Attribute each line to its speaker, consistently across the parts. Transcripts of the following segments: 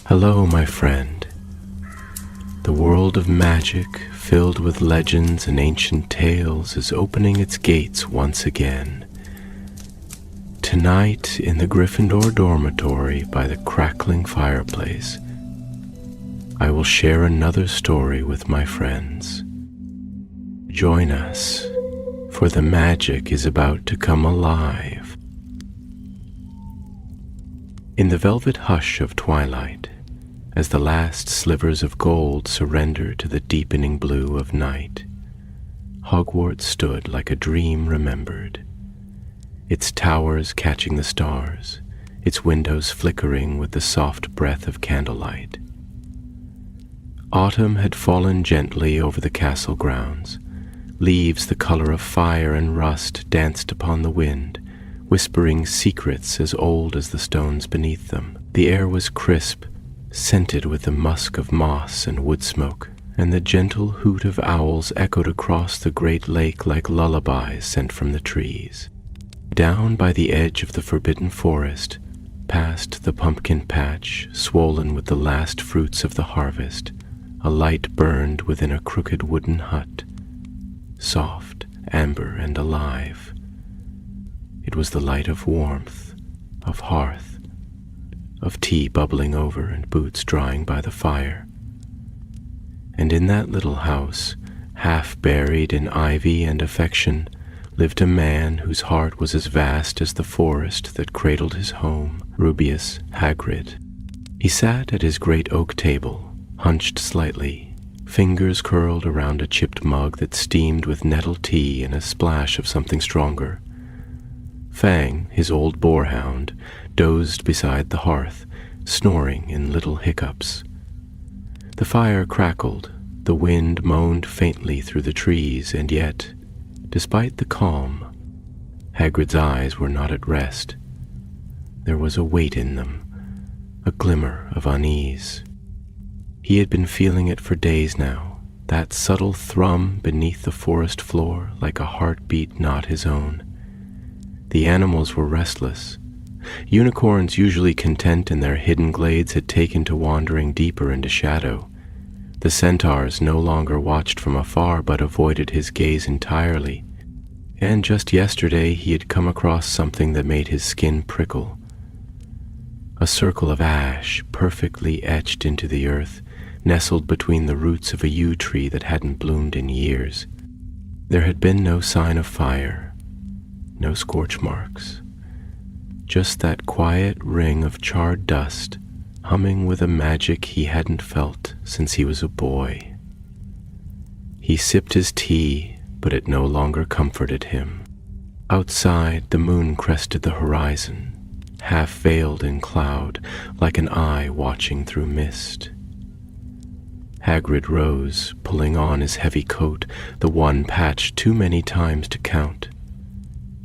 Speaker 1: Hello, my friend. The world of magic, filled with legends and ancient tales, is opening its gates once again. Tonight, in the Gryffindor dormitory by the crackling fireplace, I will share another story with my friends. Join us, for the magic is about to come alive. In the velvet hush of twilight, as the last slivers of gold surrender to the deepening blue of night, Hogwarts stood like a dream remembered, its towers catching the stars, its windows flickering with the soft breath of candlelight. Autumn had fallen gently over the castle grounds. Leaves the color of fire and rust danced upon the wind, whispering secrets as old as the stones beneath them. The air was crisp, scented with the musk of moss and wood smoke, and the gentle hoot of owls echoed across the great lake like lullabies sent from the trees. Down by the edge of the forbidden forest, past the pumpkin patch, swollen with the last fruits of the harvest, a light burned within a crooked wooden hut, soft, amber, and alive. It was the light of warmth, of hearth, of tea bubbling over and boots drying by the fire. And in that little house, half buried in ivy and affection, lived a man whose heart was as vast as the forest that cradled his home, Rubeus Hagrid. He sat at his great oak table, hunched slightly, fingers curled around a chipped mug that steamed with nettle tea and a splash of something stronger. Fang, his old boarhound, dozed beside the hearth, snoring in little hiccups. The fire crackled, the wind moaned faintly through the trees, and yet, despite the calm, Hagrid's eyes were not at rest. There was a weight in them, a glimmer of unease. He had been feeling it for days now, that subtle thrum beneath the forest floor like a heartbeat not his own. The animals were restless. Unicorns, usually content in their hidden glades, had taken to wandering deeper into shadow. The centaurs no longer watched from afar but avoided his gaze entirely. And just yesterday he had come across something that made his skin prickle. A circle of ash, perfectly etched into the earth, nestled between the roots of a yew tree that hadn't bloomed in years. There had been no sign of fire, no scorch marks, just that quiet ring of charred dust, humming with a magic he hadn't felt since he was a boy. He sipped his tea, but it no longer comforted him. Outside, the moon crested the horizon, half veiled in cloud, like an eye watching through mist. Hagrid rose, pulling on his heavy coat, the one patched too many times to count.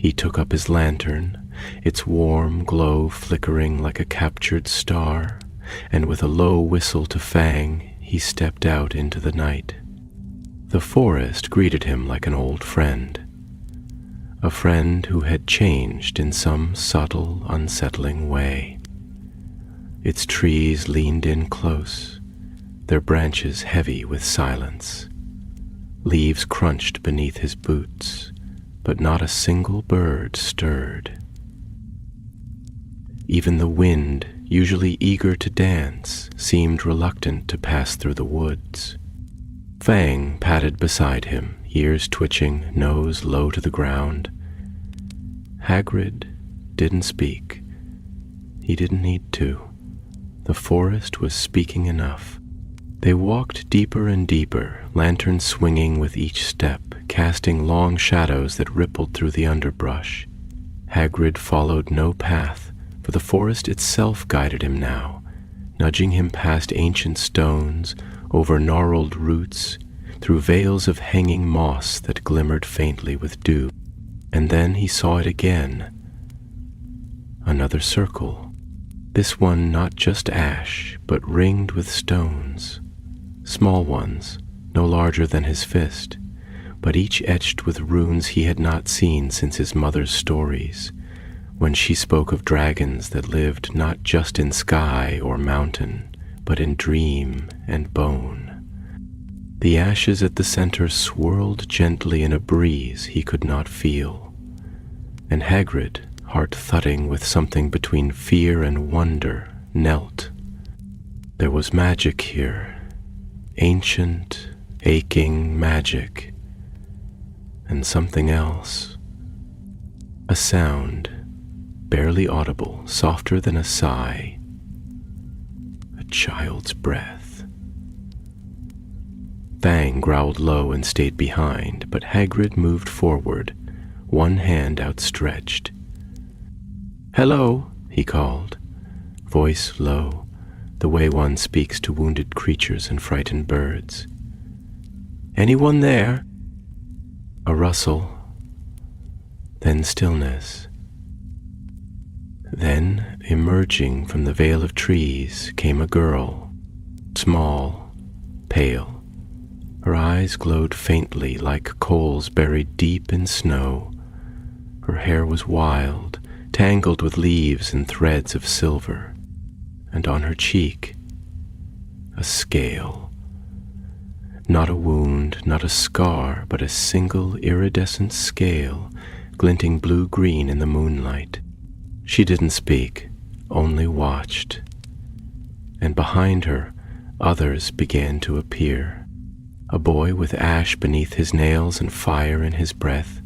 Speaker 1: He took up his lantern, its warm glow flickering like a captured star, and with a low whistle to Fang, he stepped out into the night. The forest greeted him like an old friend, a friend who had changed in some subtle, unsettling way. Its trees leaned in close, their branches heavy with silence. Leaves crunched beneath his boots, but not a single bird stirred. Even the wind, usually eager to dance, seemed reluctant to pass through the woods. Fang padded beside him, ears twitching, nose low to the ground. Hagrid didn't speak. He didn't need to. The forest was speaking enough. They walked deeper and deeper, lantern swinging with each step, casting long shadows that rippled through the underbrush. Hagrid followed no path, for the forest itself guided him now, nudging him past ancient stones, over gnarled roots, through veils of hanging moss that glimmered faintly with dew. And then he saw it again. Another circle, this one not just ash, but ringed with stones. Small ones, no larger than his fist, but each etched with runes he had not seen since his mother's stories, when she spoke of dragons that lived not just in sky or mountain, but in dream and bone. The ashes at the center swirled gently in a breeze he could not feel, and Hagrid, heart thudding with something between fear and wonder, knelt. There was magic here, ancient, aching magic, and something else. A sound, barely audible, softer than a sigh. A child's breath. Fang growled low and stayed behind, but Hagrid moved forward, one hand outstretched. "Hello," he called, voice low, the way one speaks to wounded creatures and frightened birds. "Anyone there?" A rustle, then stillness. Then, emerging from the veil of trees, came a girl, small, pale. Her eyes glowed faintly like coals buried deep in snow. Her hair was wild, tangled with leaves and threads of silver, and on her cheek, a scale. Not a wound, not a scar, but a single iridescent scale, glinting blue-green in the moonlight. She didn't speak, only watched. And behind her, others began to appear. A boy with ash beneath his nails and fire in his breath.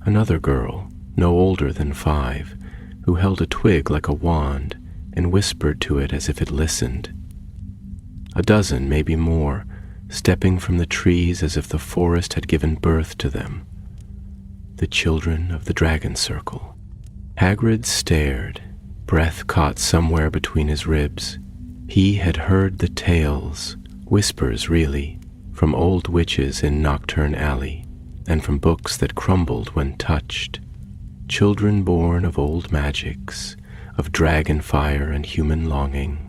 Speaker 1: Another girl, no older than 5, who held a twig like a wand and whispered to it as if it listened. A dozen, maybe more, stepping from the trees as if the forest had given birth to them. The children of the dragon circle. Hagrid stared, breath caught somewhere between his ribs. He had heard the tales, whispers really, from old witches in Nocturne Alley, and from books that crumbled when touched. Children born of old magics, of dragon fire and human longing.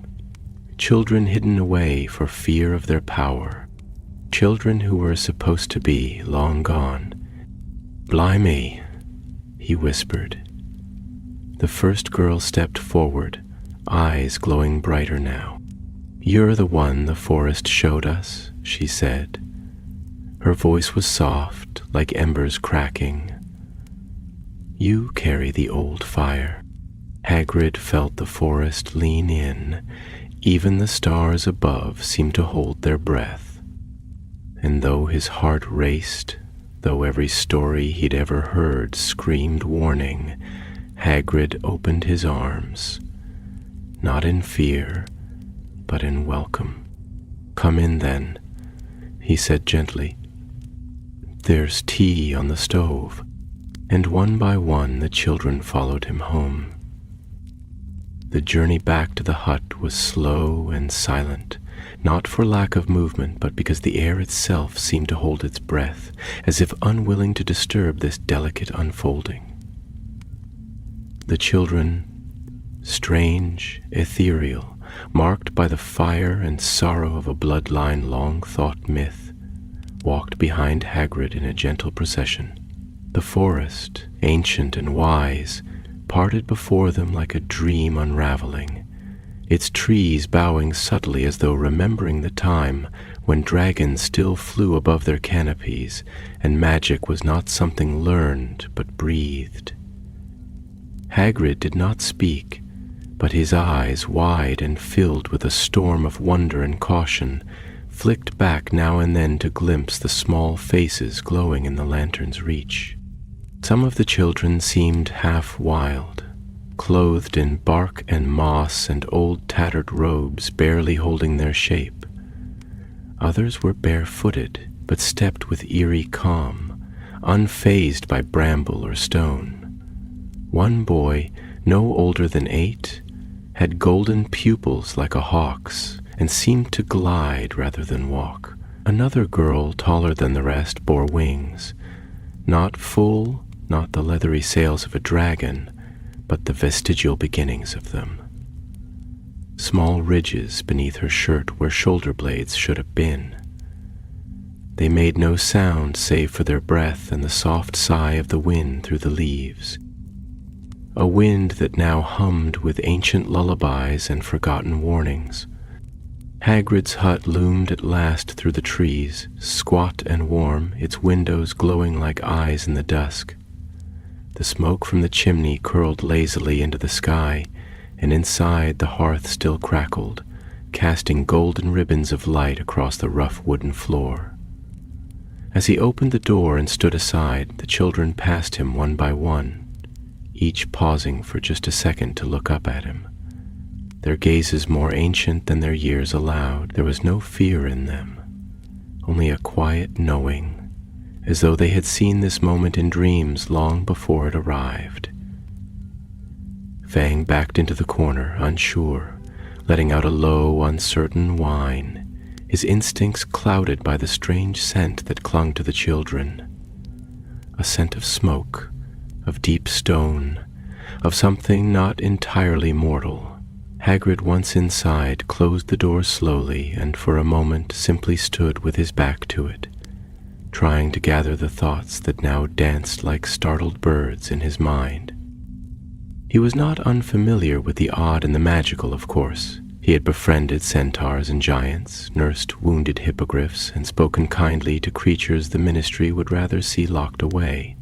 Speaker 1: Children hidden away for fear of their power. Children who were supposed to be long gone. "Blimey," he whispered. The first girl stepped forward, eyes glowing brighter now. "You're the one the forest showed us," she said. Her voice was soft, like embers cracking. "You carry the old fire." Hagrid felt the forest lean in. Even the stars above seemed to hold their breath. And though his heart raced, though every story he'd ever heard screamed warning, Hagrid opened his arms, not in fear, but in welcome. "Come in then," he said gently. "There's tea on the stove." And one by one the children followed him home. The journey back to the hut was slow and silent, not for lack of movement, but because the air itself seemed to hold its breath, as if unwilling to disturb this delicate unfolding. The children, strange, ethereal, marked by the fire and sorrow of a bloodline long-thought myth, walked behind Hagrid in a gentle procession. The forest, ancient and wise, parted before them like a dream unraveling, its trees bowing subtly as though remembering the time when dragons still flew above their canopies and magic was not something learned but breathed. Hagrid did not speak, but his eyes, wide and filled with a storm of wonder and caution, flicked back now and then to glimpse the small faces glowing in the lantern's reach. Some of the children seemed half wild, clothed in bark and moss and old tattered robes barely holding their shape. Others were barefooted, but stepped with eerie calm, unfazed by bramble or stone. One boy, no older than 8, had golden pupils like a hawk's and seemed to glide rather than walk. Another girl, taller than the rest, bore wings, not full, not the leathery sails of a dragon, but the vestigial beginnings of them. Small ridges beneath her shirt where shoulder blades should have been. They made no sound save for their breath and the soft sigh of the wind through the leaves. A wind that now hummed with ancient lullabies and forgotten warnings. Hagrid's hut loomed at last through the trees, squat and warm, its windows glowing like eyes in the dusk. The smoke from the chimney curled lazily into the sky, and inside the hearth still crackled, casting golden ribbons of light across the rough wooden floor. As he opened the door and stood aside, the children passed him one by one, each pausing for just a second to look up at him. Their gazes more ancient than their years allowed. There was no fear in them, only a quiet knowing, as though they had seen this moment in dreams long before it arrived. Fang backed into the corner, unsure, letting out a low, uncertain whine, his instincts clouded by the strange scent that clung to the children. A scent of smoke, of deep stone, of something not entirely mortal. Hagrid, once inside, closed the door slowly and for a moment simply stood with his back to it, trying to gather the thoughts that now danced like startled birds in his mind. He was not unfamiliar with the odd and the magical, of course. He had befriended centaurs and giants, nursed wounded hippogriffs, and spoken kindly to creatures the Ministry would rather see locked away.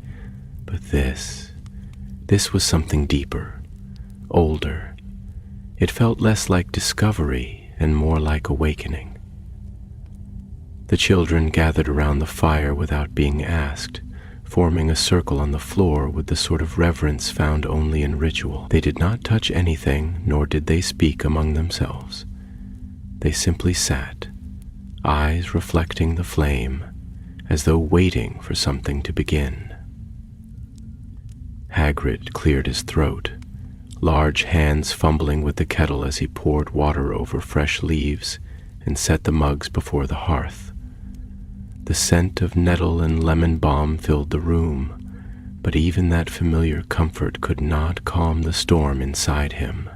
Speaker 1: But this was something deeper, older. It felt less like discovery and more like awakening. The children gathered around the fire without being asked, forming a circle on the floor with the sort of reverence found only in ritual. They did not touch anything, nor did they speak among themselves. They simply sat, eyes reflecting the flame, as though waiting for something to begin. Hagrid cleared his throat, large hands fumbling with the kettle as he poured water over fresh leaves and set the mugs before the hearth. The scent of nettle and lemon balm filled the room, but even that familiar comfort could not calm the storm inside him.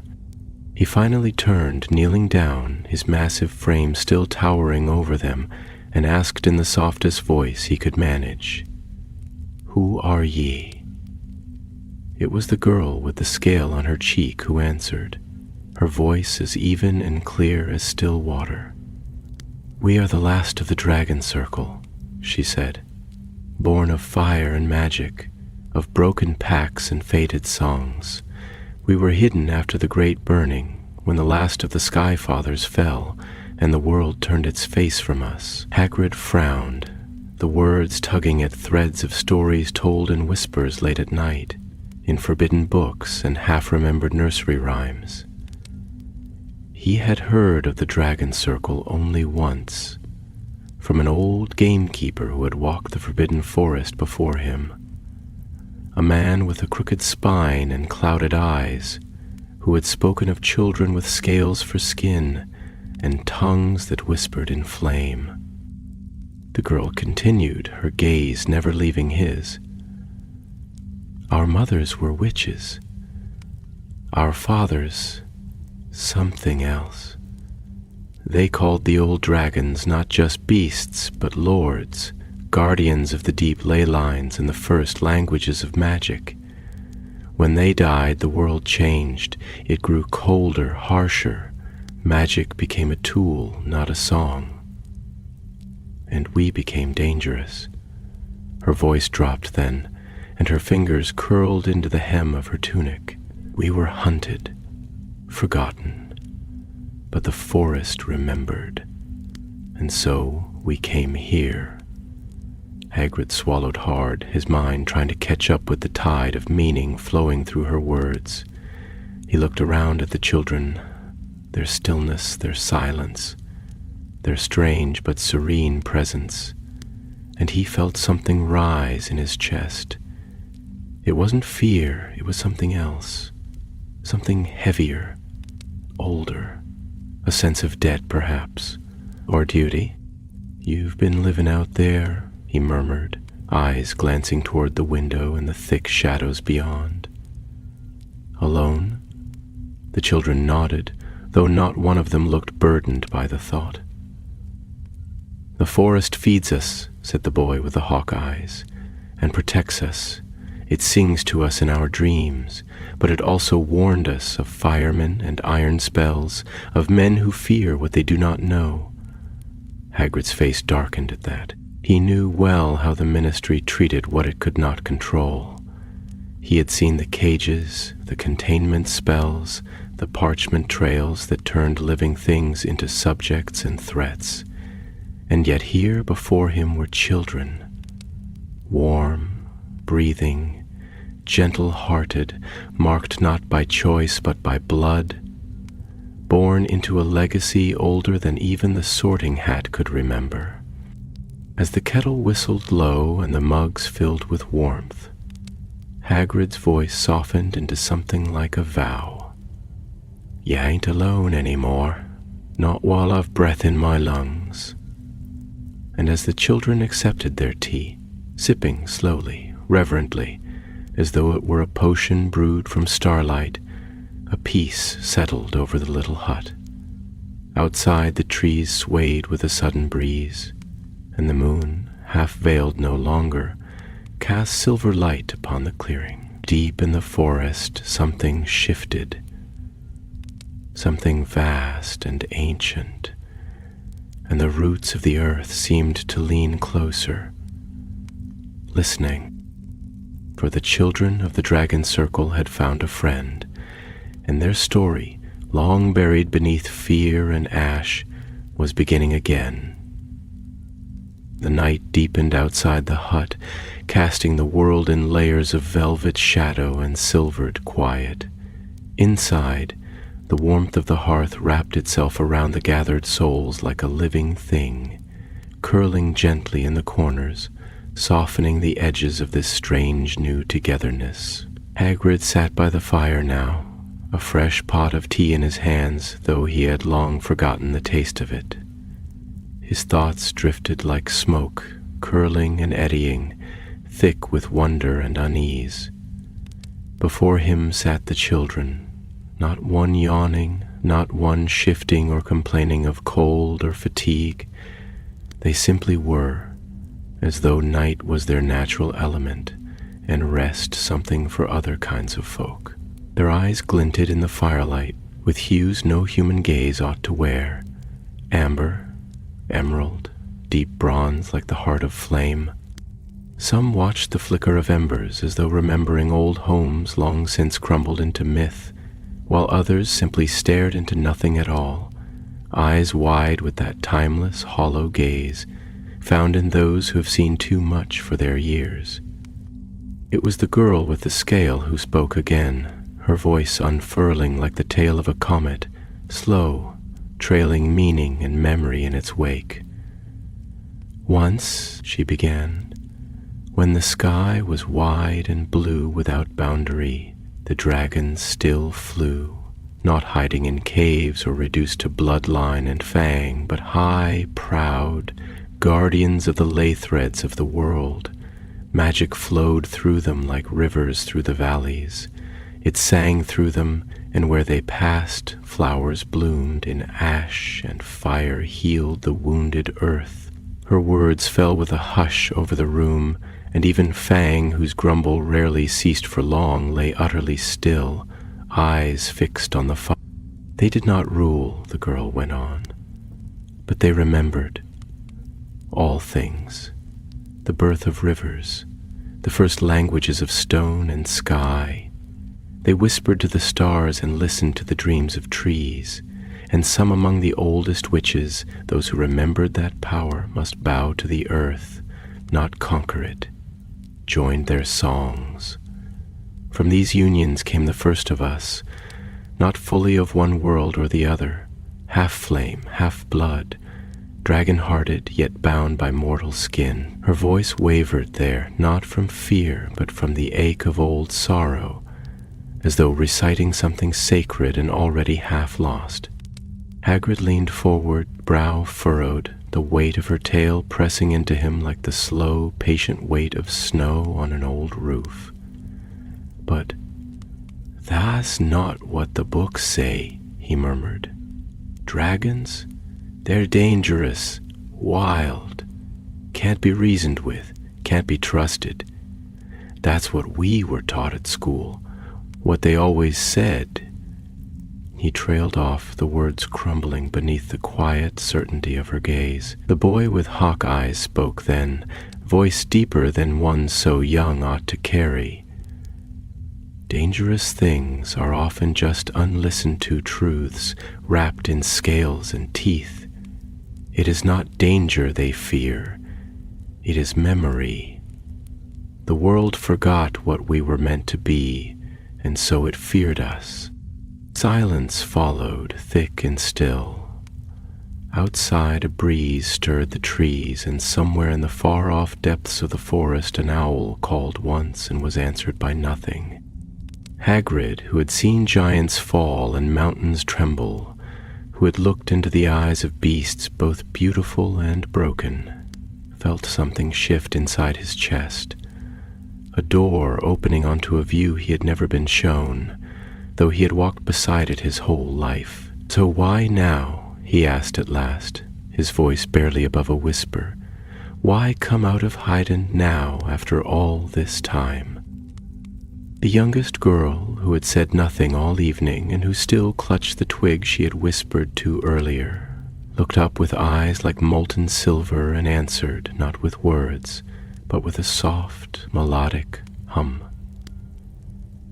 Speaker 1: He finally turned, kneeling down, his massive frame still towering over them, and asked in the softest voice he could manage, "Who are ye?" It was the girl with the scale on her cheek who answered, her voice as even and clear as still water. "We are the last of the Dragon Circle," she said, "born of fire and magic, of broken pacts and fated songs. We were hidden after the great burning, when the last of the Sky Fathers fell, and the world turned its face from us." Hagrid frowned, the words tugging at threads of stories told in whispers late at night, in forbidden books and half-remembered nursery rhymes. He had heard of the Dragon Circle only once, from an old gamekeeper who had walked the forbidden forest before him, a man with a crooked spine and clouded eyes, who had spoken of children with scales for skin and tongues that whispered in flame. The girl continued, her gaze never leaving his. "Our mothers were witches. Our fathers, something else. They called the old dragons not just beasts, but lords, guardians of the deep ley lines and the first languages of magic. When they died, the world changed. It grew colder, harsher. Magic became a tool, not a song. And we became dangerous." Her voice dropped then, and her fingers curled into the hem of her tunic. "We were hunted, forgotten, but the forest remembered, and so we came here." Hagrid swallowed hard, his mind trying to catch up with the tide of meaning flowing through her words. He looked around at the children, their stillness, their silence, their strange but serene presence, and he felt something rise in his chest. It wasn't fear, it was something else, something heavier, older, a sense of debt perhaps, or duty. "You've been living out there," he murmured, eyes glancing toward the window and the thick shadows beyond. "Alone?" The children nodded, though not one of them looked burdened by the thought. "The forest feeds us," said the boy with the hawk eyes, "and protects us. It sings to us in our dreams, but it also warned us of firemen and iron spells, of men who fear what they do not know. Hagrid's face darkened at that. He knew well how the ministry treated what it could not control. He had seen the cages, the containment spells, the parchment trails that turned living things into subjects and threats. And yet here before him were children, warm, breathing, gentle-hearted, marked not by choice but by blood, born into a legacy older than even the Sorting Hat could remember. As the kettle whistled low and the mugs filled with warmth, Hagrid's voice softened into something like a vow. "You ain't alone anymore, not while I've breath in my lungs." And as the children accepted their tea, sipping slowly, reverently, as though it were a potion brewed from starlight, a peace settled over the little hut. Outside, the trees swayed with a sudden breeze, and the moon, half veiled no longer, cast silver light upon the clearing. Deep in the forest, something shifted, something vast and ancient, and the roots of the earth seemed to lean closer, listening. For the children of the Dragon Circle had found a friend, and their story, long buried beneath fear and ash, was beginning again. The night deepened outside the hut, casting the world in layers of velvet shadow and silvered quiet. Inside, the warmth of the hearth wrapped itself around the gathered souls like a living thing, curling gently in the corners, softening the edges of this strange new togetherness. Hagrid sat by the fire now, a fresh pot of tea in his hands, though he had long forgotten the taste of it. His thoughts drifted like smoke, curling and eddying, thick with wonder and unease. Before him sat the children, not one yawning, not one shifting or complaining of cold or fatigue. They simply were, as though night was their natural element, and rest something for other kinds of folk. Their eyes glinted in the firelight with hues no human gaze ought to wear: amber, emerald, deep bronze like the heart of flame. Some watched the flicker of embers as though remembering old homes long since crumbled into myth, while others simply stared into nothing at all, eyes wide with that timeless, hollow gaze found in those who have seen too much for their years. It was the girl with the scale who spoke again, her voice unfurling like the tail of a comet, slow, trailing meaning and memory in its wake. "Once," she began, "when the sky was wide and blue without boundary, the dragons still flew, not hiding in caves or reduced to bloodline and fang, but high, proud, guardians of the ley threads of the world. Magic flowed through them like rivers through the valleys. It sang through them, and where they passed, flowers bloomed in ash, and fire healed the wounded earth." Her words fell with a hush over the room, and even Fang, whose grumble rarely ceased for long, lay utterly still, eyes fixed on the fire. "They did not rule," the girl went on, "but they remembered all things, the birth of rivers, the first languages of stone and sky. They whispered to the stars and listened to the dreams of trees, and some among the oldest witches, those who remembered that power, must bow to the earth, not conquer it, joined their songs. From these unions came the first of us, not fully of one world or the other, half flame, half blood, dragon-hearted, yet bound by mortal skin." Her voice wavered there, not from fear, but from the ache of old sorrow, as though reciting something sacred and already half lost. Hagrid leaned forward, brow furrowed, the weight of her tale pressing into him like the slow, patient weight of snow on an old roof. "But that's not what the books say," he murmured. "Dragons? They're dangerous, wild, can't be reasoned with, can't be trusted. That's what we were taught at school, what they always said." He trailed off, the words crumbling beneath the quiet certainty of her gaze. The boy with hawk eyes spoke then, voice deeper than one so young ought to carry. "Dangerous things are often just unlistened to truths wrapped in scales and teeth. It is not danger they fear, it is memory. The world forgot what we were meant to be, and so it feared us." Silence followed, thick and still. Outside, a breeze stirred the trees, and somewhere in the far-off depths of the forest an owl called once and was answered by nothing. Hagrid, who had seen giants fall and mountains tremble, who had looked into the eyes of beasts both beautiful and broken, felt something shift inside his chest. A door opening onto a view he had never been shown, though he had walked beside it his whole life. "So why now?" he asked at last, his voice barely above a whisper. "Why come out of Haydn now after all this time?" The youngest girl, who had said nothing all evening and who still clutched the twig she had whispered to earlier, looked up with eyes like molten silver and answered, not with words, but with a soft, melodic hum.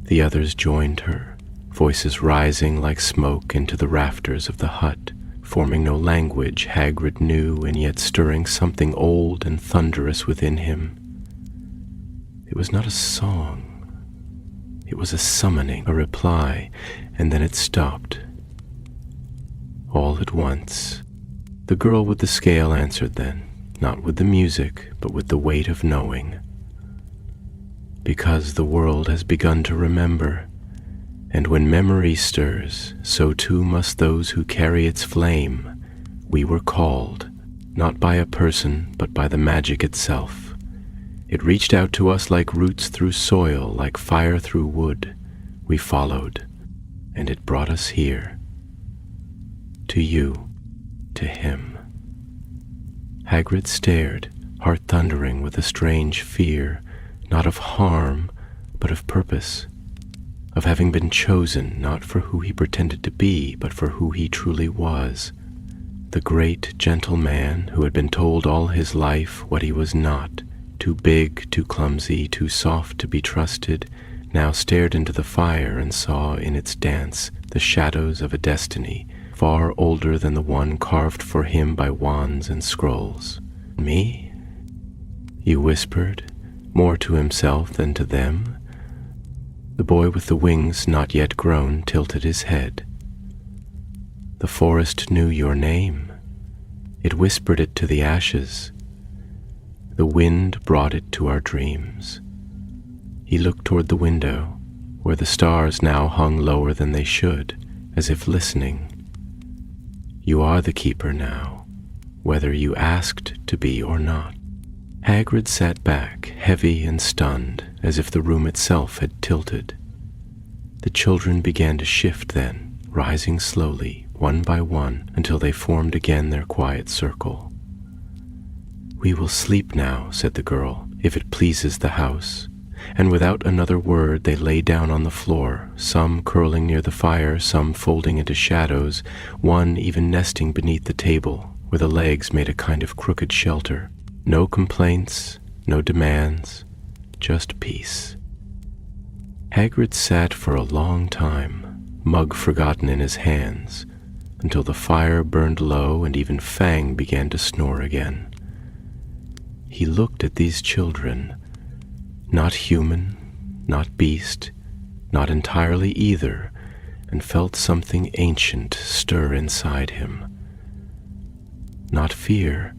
Speaker 1: The others joined her, voices rising like smoke into the rafters of the hut, forming no language Hagrid knew and yet stirring something old and thunderous within him. It was not a song. It was a summoning, a reply, and then it stopped. All at once, the girl with the scale answered then, not with the music, but with the weight of knowing. "Because the world has begun to remember, and when memory stirs, so too must those who carry its flame. We were called, not by a person, but by the magic itself. It reached out to us like roots through soil, like fire through wood. We followed, and it brought us here. To you, to him." Hagrid stared, heart thundering with a strange fear, not of harm, but of purpose, of having been chosen not for who he pretended to be, but for who he truly was. The great, gentle man who had been told all his life what he was not, too big, too clumsy, too soft to be trusted, now stared into the fire and saw in its dance the shadows of a destiny far older than the one carved for him by wands and scrolls. "Me?" he whispered, more to himself than to them. The boy with the wings not yet grown tilted his head. "The forest knew your name. It whispered it to the ashes. The wind brought it to our dreams." He looked toward the window, where the stars now hung lower than they should, as if listening. "You are the keeper now, whether you asked to be or not." Hagrid sat back, heavy and stunned, as if the room itself had tilted. The children began to shift then, rising slowly, one by one, until they formed again their quiet circle. "We will sleep now," said the girl, "if it pleases the house." And without another word they lay down on the floor, some curling near the fire, some folding into shadows, one even nesting beneath the table, where the legs made a kind of crooked shelter. No complaints, no demands, just peace. Hagrid sat for a long time, mug forgotten in his hands, until the fire burned low and even Fang began to snore again. He looked at these children, not human, not beast, not entirely either, and felt something ancient stir inside him. Not fear,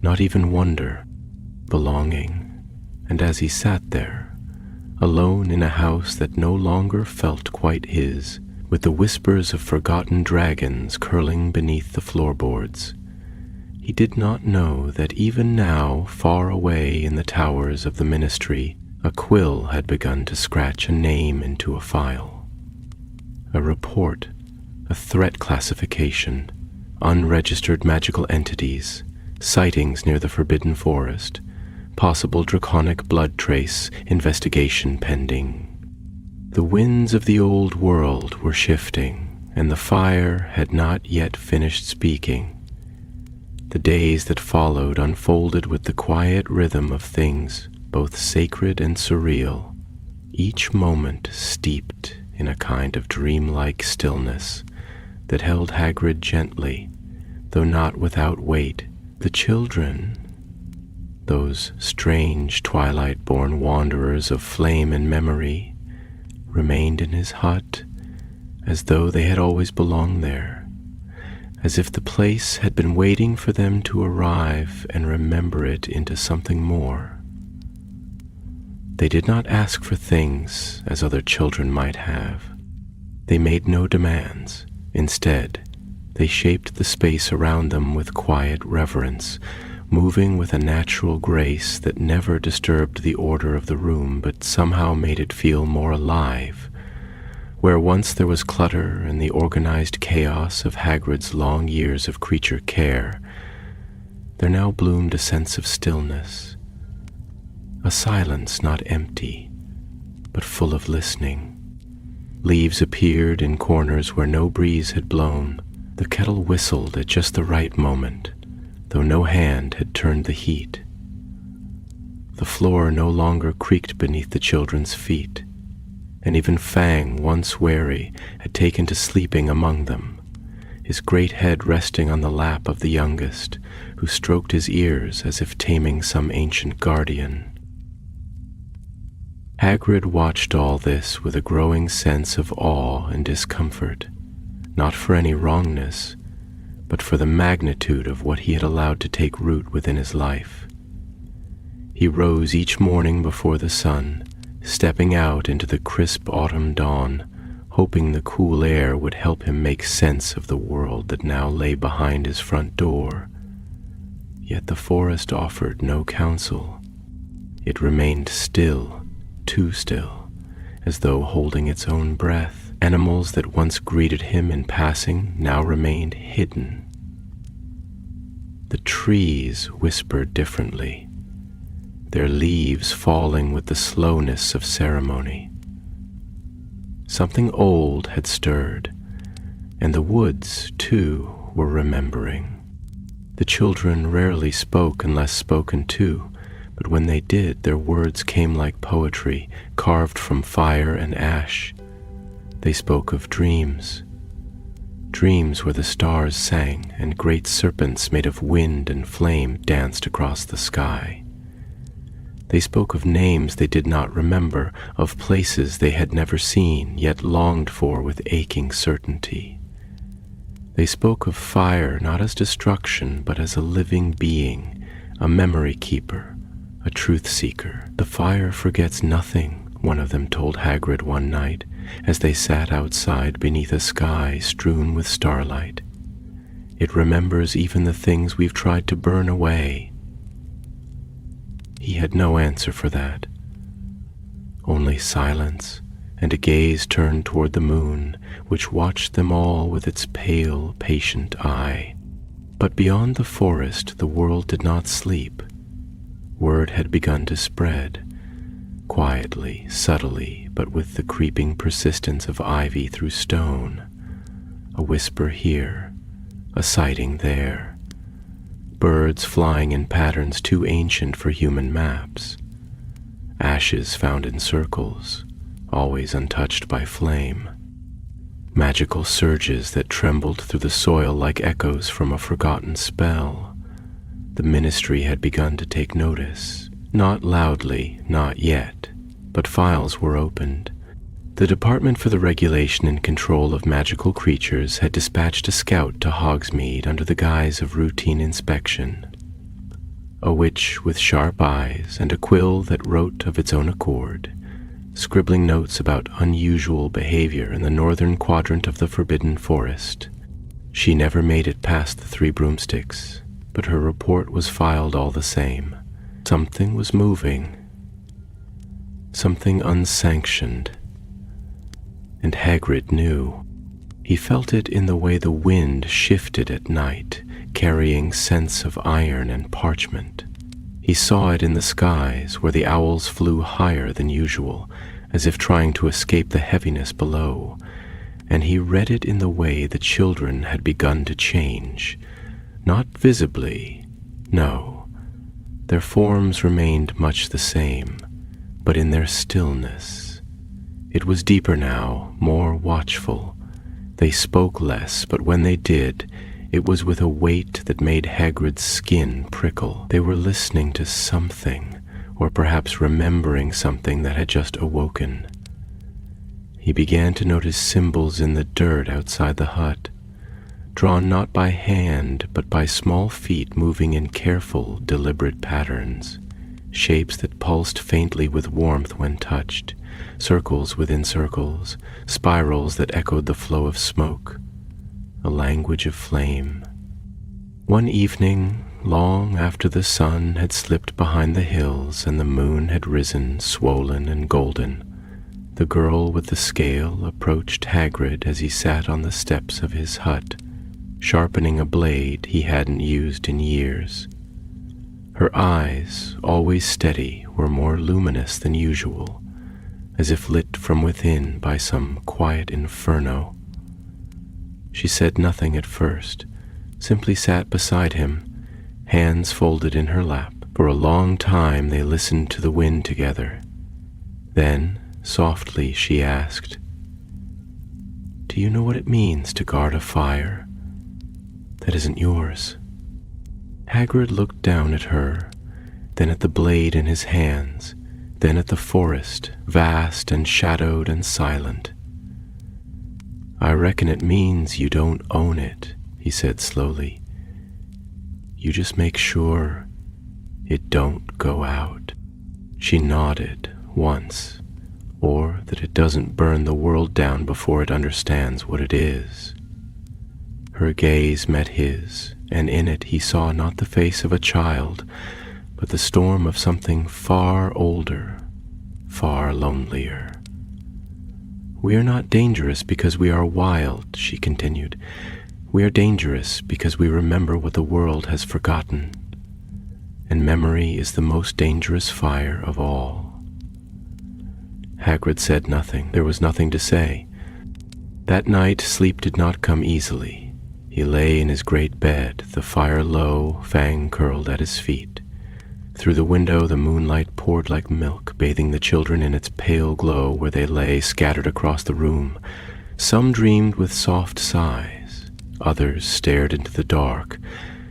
Speaker 1: not even wonder, belonging. And as he sat there, alone in a house that no longer felt quite his, with the whispers of forgotten dragons curling beneath the floorboards, he did not know that even now, far away in the towers of the ministry, a quill had begun to scratch a name into a file. A report, a threat classification, unregistered magical entities, sightings near the Forbidden Forest, possible draconic blood trace, investigation pending. The winds of the old world were shifting, and the fire had not yet finished speaking. The days that followed unfolded with the quiet rhythm of things both sacred and surreal, each moment steeped in a kind of dreamlike stillness that held Hagrid gently, though not without weight. The children, those strange twilight-born wanderers of flame and memory, remained in his hut as though they had always belonged there, as if the place had been waiting for them to arrive and remember it into something more. They did not ask for things as other children might have. They made no demands. Instead, they shaped the space around them with quiet reverence, moving with a natural grace that never disturbed the order of the room but somehow made it feel more alive. Where once there was clutter and the organized chaos of Hagrid's long years of creature care, there now bloomed a sense of stillness, a silence not empty, but full of listening. Leaves appeared in corners where no breeze had blown. The kettle whistled at just the right moment, though no hand had turned the heat. The floor no longer creaked beneath the children's feet, and even Fang, once wary, had taken to sleeping among them, his great head resting on the lap of the youngest, who stroked his ears as if taming some ancient guardian. Hagrid watched all this with a growing sense of awe and discomfort, not for any wrongness, but for the magnitude of what he had allowed to take root within his life. He rose each morning before the sun, stepping out into the crisp autumn dawn, hoping the cool air would help him make sense of the world that now lay behind his front door. Yet the forest offered no counsel. It remained still, too still, as though holding its own breath. Animals that once greeted him in passing now remained hidden. The trees whispered differently, their leaves falling with the slowness of ceremony. Something old had stirred, and the woods, too, were remembering. The children rarely spoke unless spoken to, but when they did, their words came like poetry, carved from fire and ash. They spoke of dreams. Dreams where the stars sang and great serpents made of wind and flame danced across the sky. They spoke of names they did not remember, of places they had never seen, yet longed for with aching certainty. They spoke of fire not as destruction, but as a living being, a memory keeper, a truth seeker. The fire forgets nothing, one of them told Hagrid one night, as they sat outside beneath a sky strewn with starlight. It remembers even the things we've tried to burn away. He had no answer for that, only silence and a gaze turned toward the moon, which watched them all with its pale, patient eye. But beyond the forest, the world did not sleep. Word had begun to spread, quietly, subtly, but with the creeping persistence of ivy through stone. A whisper here, a sighting there. Birds flying in patterns too ancient for human maps. Ashes found in circles, always untouched by flame. Magical surges that trembled through the soil like echoes from a forgotten spell. The ministry had begun to take notice. Not loudly, not yet, but files were opened. The Department for the Regulation and Control of Magical Creatures had dispatched a scout to Hogsmeade under the guise of routine inspection. A witch with sharp eyes and a quill that wrote of its own accord, scribbling notes about unusual behavior in the northern quadrant of the Forbidden Forest. She never made it past the Three Broomsticks, but her report was filed all the same. Something was moving, something unsanctioned, and Hagrid knew. He felt it in the way the wind shifted at night, carrying scents of iron and parchment. He saw it in the skies, where the owls flew higher than usual, as if trying to escape the heaviness below, and he read it in the way the children had begun to change. Not visibly, no. Their forms remained much the same, but in their stillness. It was deeper now, more watchful. They spoke less, but when they did, it was with a weight that made Hagrid's skin prickle. They were listening to something, or perhaps remembering something that had just awoken. He began to notice symbols in the dirt outside the hut, drawn not by hand, but by small feet moving in careful, deliberate patterns, shapes that pulsed faintly with warmth when touched, circles within circles, spirals that echoed the flow of smoke, a language of flame. One evening, long after the sun had slipped behind the hills and the moon had risen, swollen and golden, the girl with the scale approached Hagrid as he sat on the steps of his hut, sharpening a blade he hadn't used in years. Her eyes, always steady, were more luminous than usual, as if lit from within by some quiet inferno. She said nothing at first, simply sat beside him, hands folded in her lap. For a long time they listened to the wind together. Then, softly, she asked, "Do you know what it means to guard a fire that isn't yours?" Hagrid looked down at her, then at the blade in his hands, then at the forest, vast and shadowed and silent. "I reckon it means you don't own it," he said slowly. "You just make sure it don't go out." She nodded once, or that it doesn't burn the world down before it understands what it is. Her gaze met his, and in it he saw not the face of a child, but the storm of something far older, far lonelier. "We are not dangerous because we are wild," she continued. "We are dangerous because we remember what the world has forgotten, and memory is the most dangerous fire of all." Hagrid said nothing. There was nothing to say. That night sleep did not come easily. He lay in his great bed, the fire low, Fang curled at his feet. Through the window the moonlight poured like milk, bathing the children in its pale glow where they lay scattered across the room. Some dreamed with soft sighs. Others stared into the dark,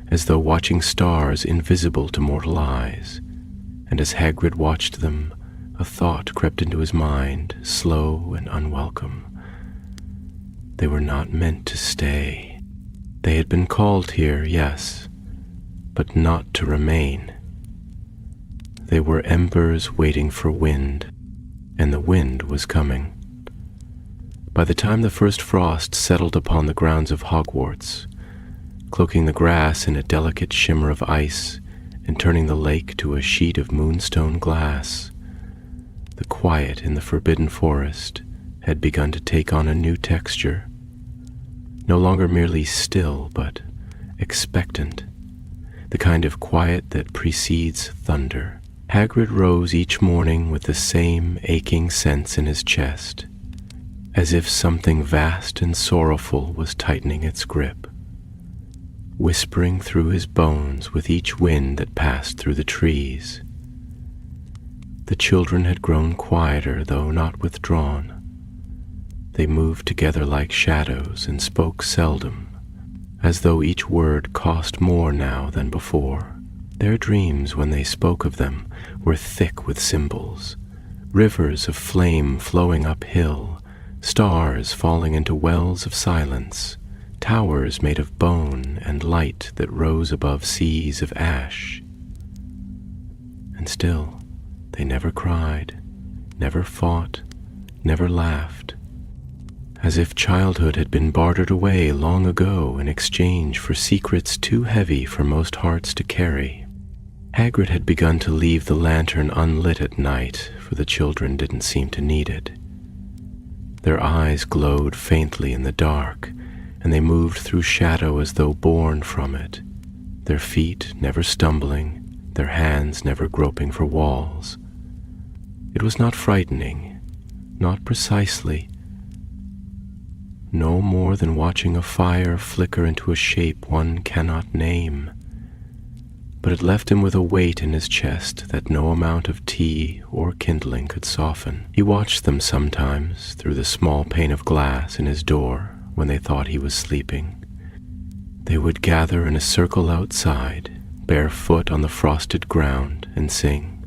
Speaker 1: as though watching stars invisible to mortal eyes. And as Hagrid watched them, a thought crept into his mind, slow and unwelcome. They were not meant to stay. They had been called here, yes, but not to remain. They were embers waiting for wind, and the wind was coming. By the time the first frost settled upon the grounds of Hogwarts, cloaking the grass in a delicate shimmer of ice and turning the lake to a sheet of moonstone glass, the quiet in the forbidden forest had begun to take on a new texture, no longer merely still, but expectant, the kind of quiet that precedes thunder. Hagrid rose each morning with the same aching sense in his chest, as if something vast and sorrowful was tightening its grip, whispering through his bones with each wind that passed through the trees. The children had grown quieter, though not withdrawn. They moved together like shadows and spoke seldom, as though each word cost more now than before. Their dreams, when they spoke of them, were thick with symbols, rivers of flame flowing uphill, stars falling into wells of silence, towers made of bone and light that rose above seas of ash. And still, they never cried, never fought, never laughed, as if childhood had been bartered away long ago in exchange for secrets too heavy for most hearts to carry. Hagrid had begun to leave the lantern unlit at night, for the children didn't seem to need it. Their eyes glowed faintly in the dark, and they moved through shadow as though born from it, their feet never stumbling, their hands never groping for walls. It was not frightening, not precisely, no more than watching a fire flicker into a shape one cannot name. But it left him with a weight in his chest that no amount of tea or kindling could soften. He watched them sometimes through the small pane of glass in his door when they thought he was sleeping. They would gather in a circle outside, barefoot on the frosted ground, and sing.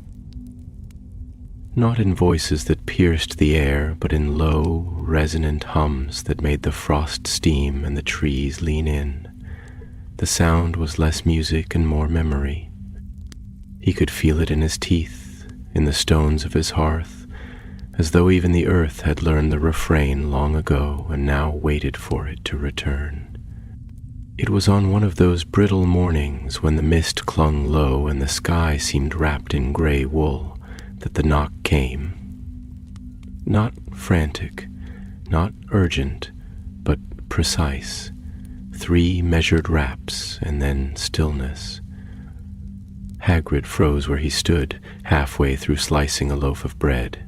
Speaker 1: Not in voices that pierced the air, but in low, resonant hums that made the frost steam and the trees lean in. The sound was less music and more memory. He could feel it in his teeth, in the stones of his hearth, as though even the earth had learned the refrain long ago and now waited for it to return. It was on one of those brittle mornings when the mist clung low and the sky seemed wrapped in gray wool that the knock came. Not frantic, not urgent, but precise. 3 measured raps and then stillness. Hagrid froze where he stood, halfway through slicing a loaf of bread.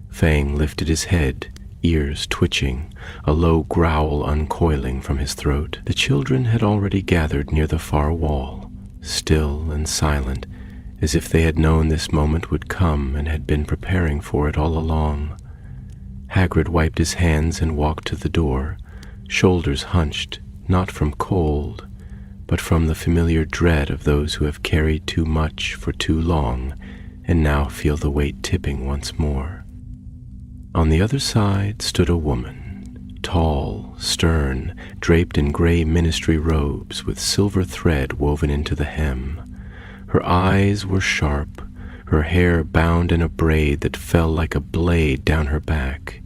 Speaker 1: Fang lifted his head, ears twitching, a low growl uncoiling from his throat. The children had already gathered near the far wall, still and silent, as if they had known this moment would come and had been preparing for it all along. Hagrid wiped his hands and walked to the door, shoulders hunched, not from cold, but from the familiar dread of those who have carried too much for too long and now feel the weight tipping once more. On the other side stood a woman, tall, stern, draped in gray ministry robes with silver thread woven into the hem. Her eyes were sharp, her hair bound in a braid that fell like a blade down her back.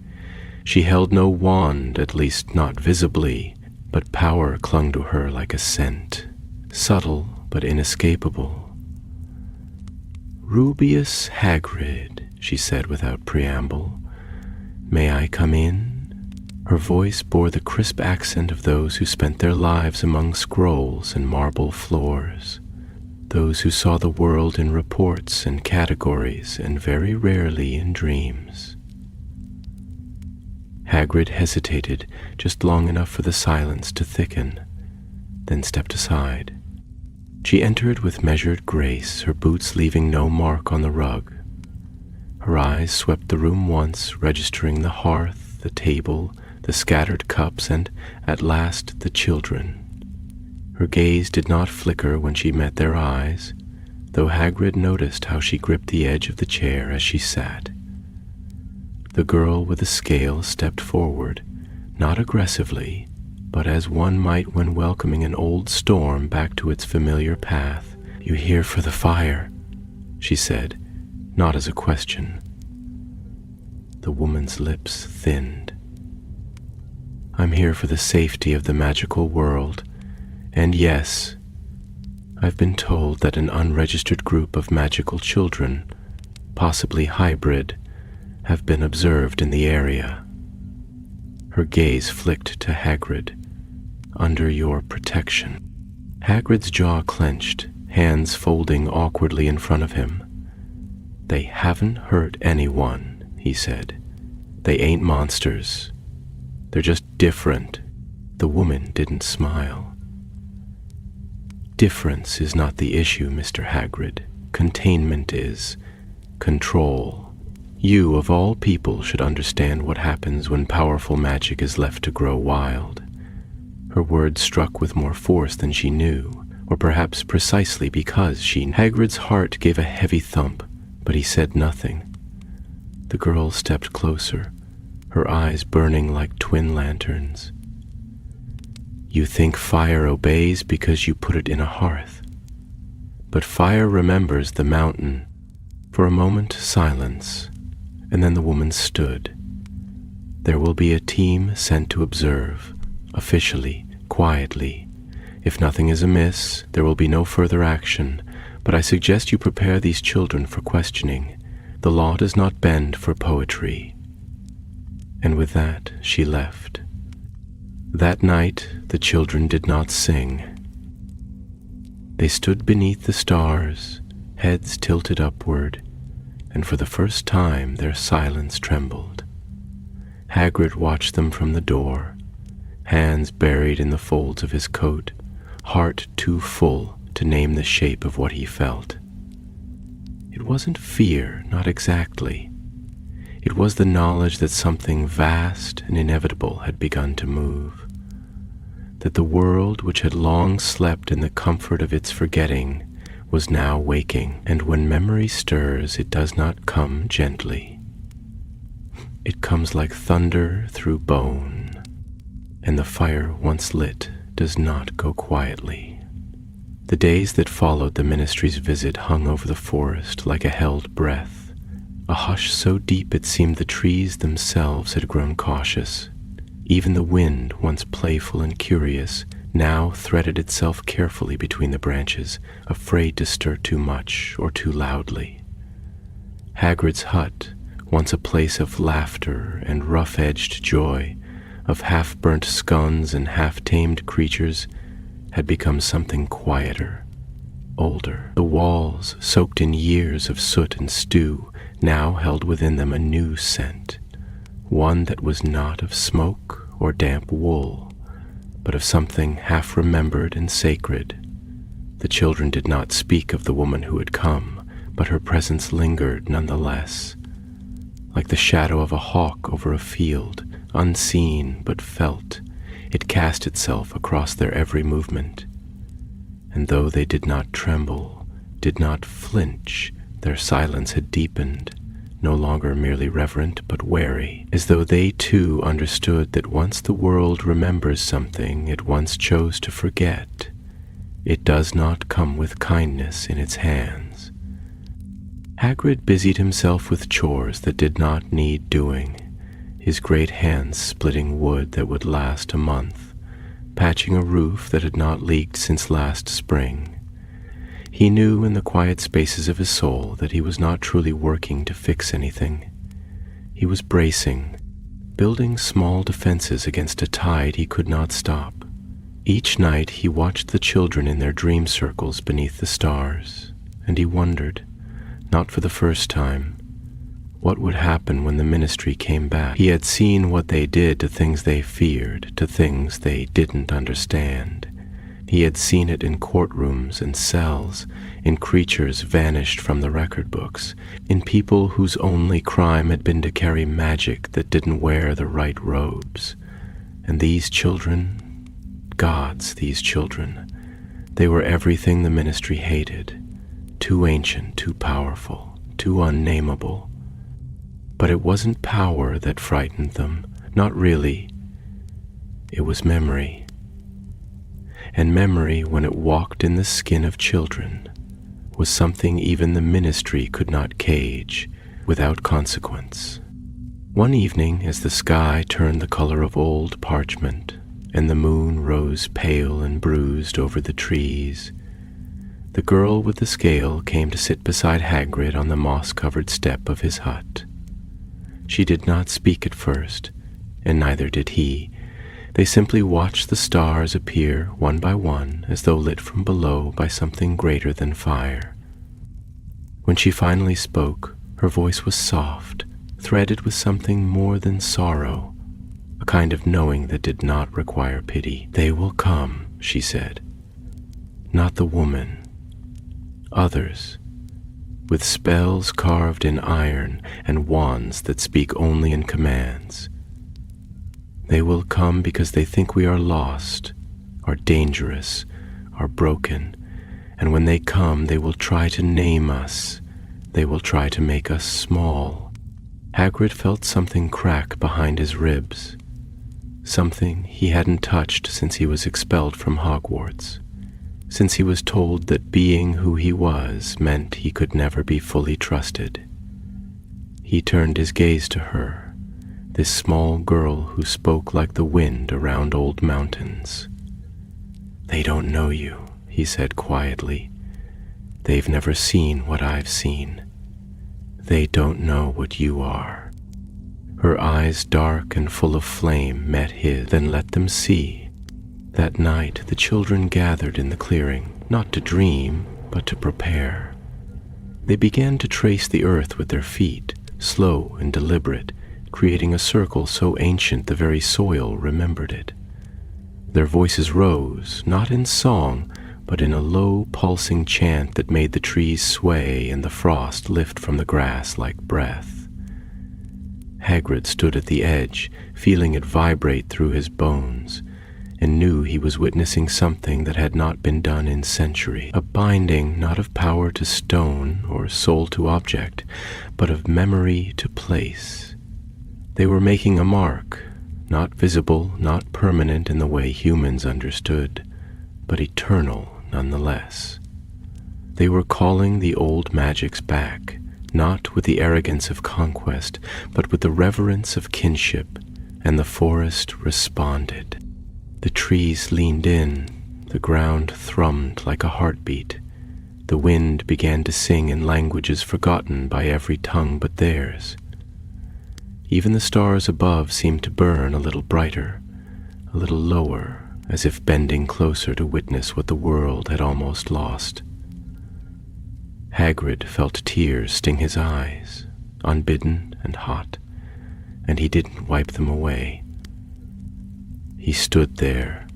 Speaker 1: She held no wand, at least not visibly, but power clung to her like a scent, subtle but inescapable. "Rubeus Hagrid," she said without preamble. "May I come in?" Her voice bore the crisp accent of those who spent their lives among scrolls and marble floors, those who saw the world in reports and categories and very rarely in dreams. Hagrid hesitated just long enough for the silence to thicken, then stepped aside. She entered with measured grace, her boots leaving no mark on the rug. Her eyes swept the room once, registering the hearth, the table, the scattered cups, and, at last, the children. Her gaze did not flicker when she met their eyes, though Hagrid noticed how she gripped the edge of the chair as she sat. The girl with the scale stepped forward, not aggressively, but as one might when welcoming an old storm back to its familiar path. "You here for the fire?" she said, not as a question. The woman's lips thinned. "I'm here for the safety of the magical world, and yes, I've been told that an unregistered group of magical children, possibly hybrid, have been observed in the area." Her gaze flicked to Hagrid. "Under your protection." Hagrid's jaw clenched, hands folding awkwardly in front of him. "They haven't hurt anyone," he said. "They ain't monsters. They're just different." The woman didn't smile. "Difference is not the issue, Mr. Hagrid. Containment is. Control. You, of all people, should understand what happens when powerful magic is left to grow wild." Her words struck with more force than she knew, or perhaps precisely because Hagrid's heart gave a heavy thump, but he said nothing. The girl stepped closer, her eyes burning like twin lanterns. "You think fire obeys because you put it in a hearth. But fire remembers the mountain." For a moment, silence, and then the woman stood. "There will be a team sent to observe, officially, quietly. If nothing is amiss, there will be no further action, but I suggest you prepare these children for questioning. The law does not bend for poetry." And with that, she left. That night, the children did not sing. They stood beneath the stars, heads tilted upward, and for the first time their silence trembled. Hagrid watched them from the door, hands buried in the folds of his coat, heart too full to name the shape of what he felt. It wasn't fear, not exactly. It was the knowledge that something vast and inevitable had begun to move, that the world which had long slept in the comfort of its forgetting was now waking, and when memory stirs, it does not come gently. It comes like thunder through bone, and the fire once lit does not go quietly. The days that followed the ministry's visit hung over the forest like a held breath, a hush so deep it seemed the trees themselves had grown cautious. Even the wind, once playful and curious, now threaded itself carefully between the branches, afraid to stir too much or too loudly. Hagrid's hut, once a place of laughter and rough-edged joy, of half-burnt scones and half-tamed creatures, had become something quieter, older. The walls, soaked in years of soot and stew, now held within them a new scent, one that was not of smoke or damp wool, but of something half-remembered and sacred. The children did not speak of the woman who had come, but her presence lingered nonetheless, like the shadow of a hawk over a field, unseen but felt. It cast itself across their every movement, and though they did not tremble, did not flinch, their silence had deepened, no longer merely reverent but wary, as though they too understood that once the world remembers something it once chose to forget, it does not come with kindness in its hands. Hagrid busied himself with chores that did not need doing, his great hands splitting wood that would last a month, patching a roof that had not leaked since last spring. He knew in the quiet spaces of his soul that he was not truly working to fix anything. He was bracing, building small defenses against a tide he could not stop. Each night he watched the children in their dream circles beneath the stars, and he wondered, not for the first time, what would happen when the ministry came back. He had seen what they did to things they feared, to things they didn't understand. He had seen it in courtrooms and cells, in creatures vanished from the record books, in people whose only crime had been to carry magic that didn't wear the right robes. And these children, gods, these children, they were everything the ministry hated, too ancient, too powerful, too unnameable. But it wasn't power that frightened them, not really. It was memory. And memory, when it walked in the skin of children, was something even the ministry could not cage without consequence. One evening, as the sky turned the color of old parchment, and the moon rose pale and bruised over the trees, the girl with the scale came to sit beside Hagrid on the moss-covered step of his hut. She did not speak at first, and neither did he. They simply watched the stars appear one by one as though lit from below by something greater than fire. When she finally spoke, her voice was soft, threaded with something more than sorrow, a kind of knowing that did not require pity. "They will come," she said. "Not the woman. Others, with spells carved in iron and wands that speak only in commands. They will come because they think we are lost, are dangerous, are broken, and when they come they will try to name us, they will try to make us small." Hagrid felt something crack behind his ribs, something he hadn't touched since he was expelled from Hogwarts, since he was told that being who he was meant he could never be fully trusted. He turned his gaze to her, this small girl who spoke like the wind around old mountains. "They don't know you," he said quietly. "They've never seen what I've seen. They don't know what you are." Her eyes, dark and full of flame, met his. "Then let them see." That night the children gathered in the clearing, not to dream, but to prepare. They began to trace the earth with their feet, slow and deliberate, creating a circle so ancient the very soil remembered it. Their voices rose, not in song, but in a low, pulsing chant that made the trees sway and the frost lift from the grass like breath. Hagrid stood at the edge, feeling it vibrate through his bones, and knew he was witnessing something that had not been done in centuries, a binding not of power to stone or soul to object, but of memory to place. They were making a mark, not visible, not permanent in the way humans understood, but eternal nonetheless. They were calling the old magics back, not with the arrogance of conquest, but with the reverence of kinship, and the forest responded. The trees leaned in, the ground thrummed like a heartbeat. The wind began to sing in languages forgotten by every tongue but theirs. Even the stars above seemed to burn a little brighter, a little lower, as if bending closer to witness what the world had almost lost. Hagrid felt tears sting his eyes, unbidden and hot, and he didn't wipe them away. He stood there,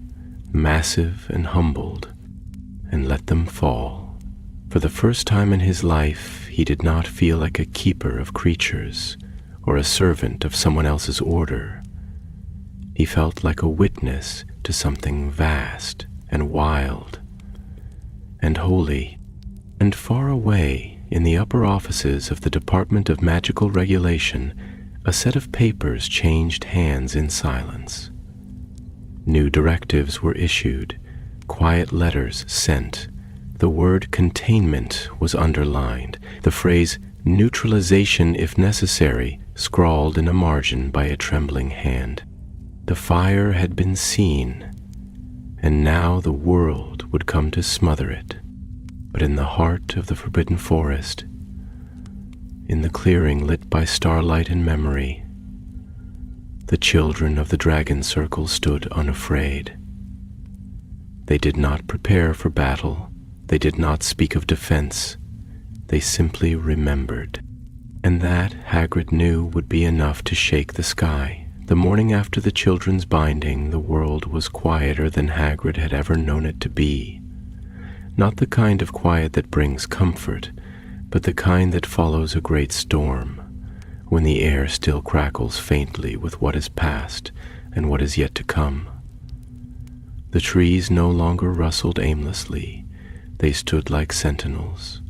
Speaker 1: massive and humbled, and let them fall. For the first time in his life, he did not feel like a keeper of creatures or a servant of someone else's order. He felt like a witness to something vast and wild and holy. And far away, in the upper offices of the Department of Magical Regulation, a set of papers changed hands in silence. New directives were issued, quiet letters sent. The word containment was underlined, the phrase neutralization if necessary scrawled in a margin by a trembling hand. The fire had been seen, and now the world would come to smother it. But in the heart of the Forbidden Forest, in the clearing lit by starlight and memory, the children of the Dragon Circle stood unafraid. They did not prepare for battle. They did not speak of defense. They simply remembered. And that, Hagrid knew, would be enough to shake the sky. The morning after the children's binding, the world was quieter than Hagrid had ever known it to be. Not the kind of quiet that brings comfort, but the kind that follows a great storm, when the air still crackles faintly with what is past and what is yet to come. The trees no longer rustled aimlessly. They stood like sentinels,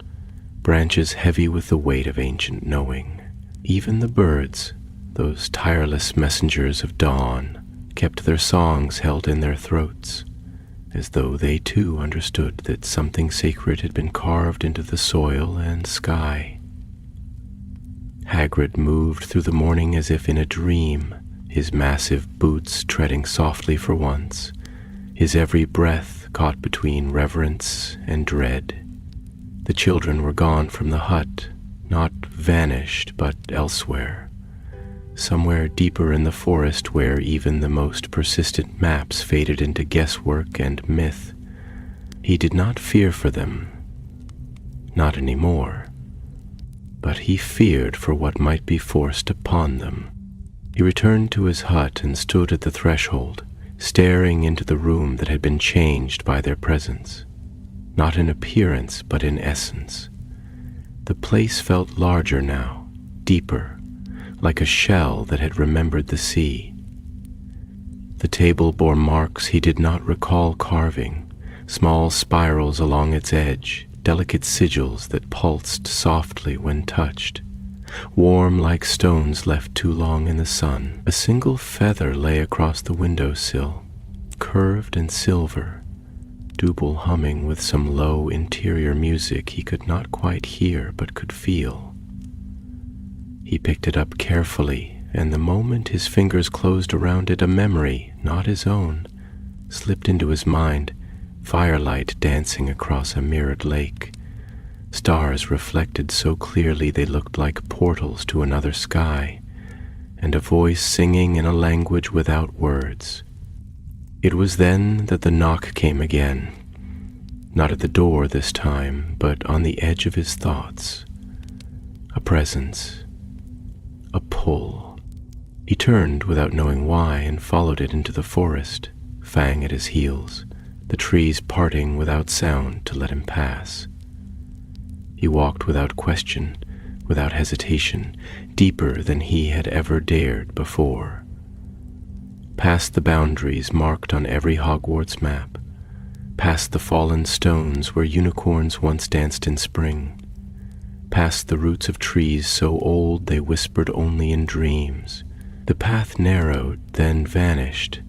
Speaker 1: branches heavy with the weight of ancient knowing. Even the birds, those tireless messengers of dawn, kept their songs held in their throats, as though they too understood that something sacred had been carved into the soil and sky. Hagrid moved through the morning as if in a dream, his massive boots treading softly for once, his every breath caught between reverence and dread. The children were gone from the hut, not vanished, but elsewhere, somewhere deeper in the forest where even the most persistent maps faded into guesswork and myth. He did not fear for them, not anymore, but he feared for what might be forced upon them. He returned to his hut and stood at the threshold, staring into the room that had been changed by their presence, not in appearance but in essence. The place felt larger now, deeper, like a shell that had remembered the sea. The table bore marks he did not recall carving, small spirals along its edge, delicate sigils that pulsed softly when touched, warm like stones left too long in the sun. A single feather lay across the windowsill, curved and silver, Double humming with some low interior music he could not quite hear but could feel. He picked it up carefully, and the moment his fingers closed around it, a memory, not his own, slipped into his mind, firelight dancing across a mirrored lake, stars reflected so clearly they looked like portals to another sky, and a voice singing in a language without words. It was then that the knock came again. Not at the door this time, but on the edge of his thoughts. A presence. A pull. He turned without knowing why and followed it into the forest, Fang at his heels, the trees parting without sound to let him pass. He walked without question, without hesitation, deeper than he had ever dared before. Past the boundaries marked on every Hogwarts map, past the fallen stones where unicorns once danced in spring, past the roots of trees so old they whispered only in dreams. The path narrowed, then vanished,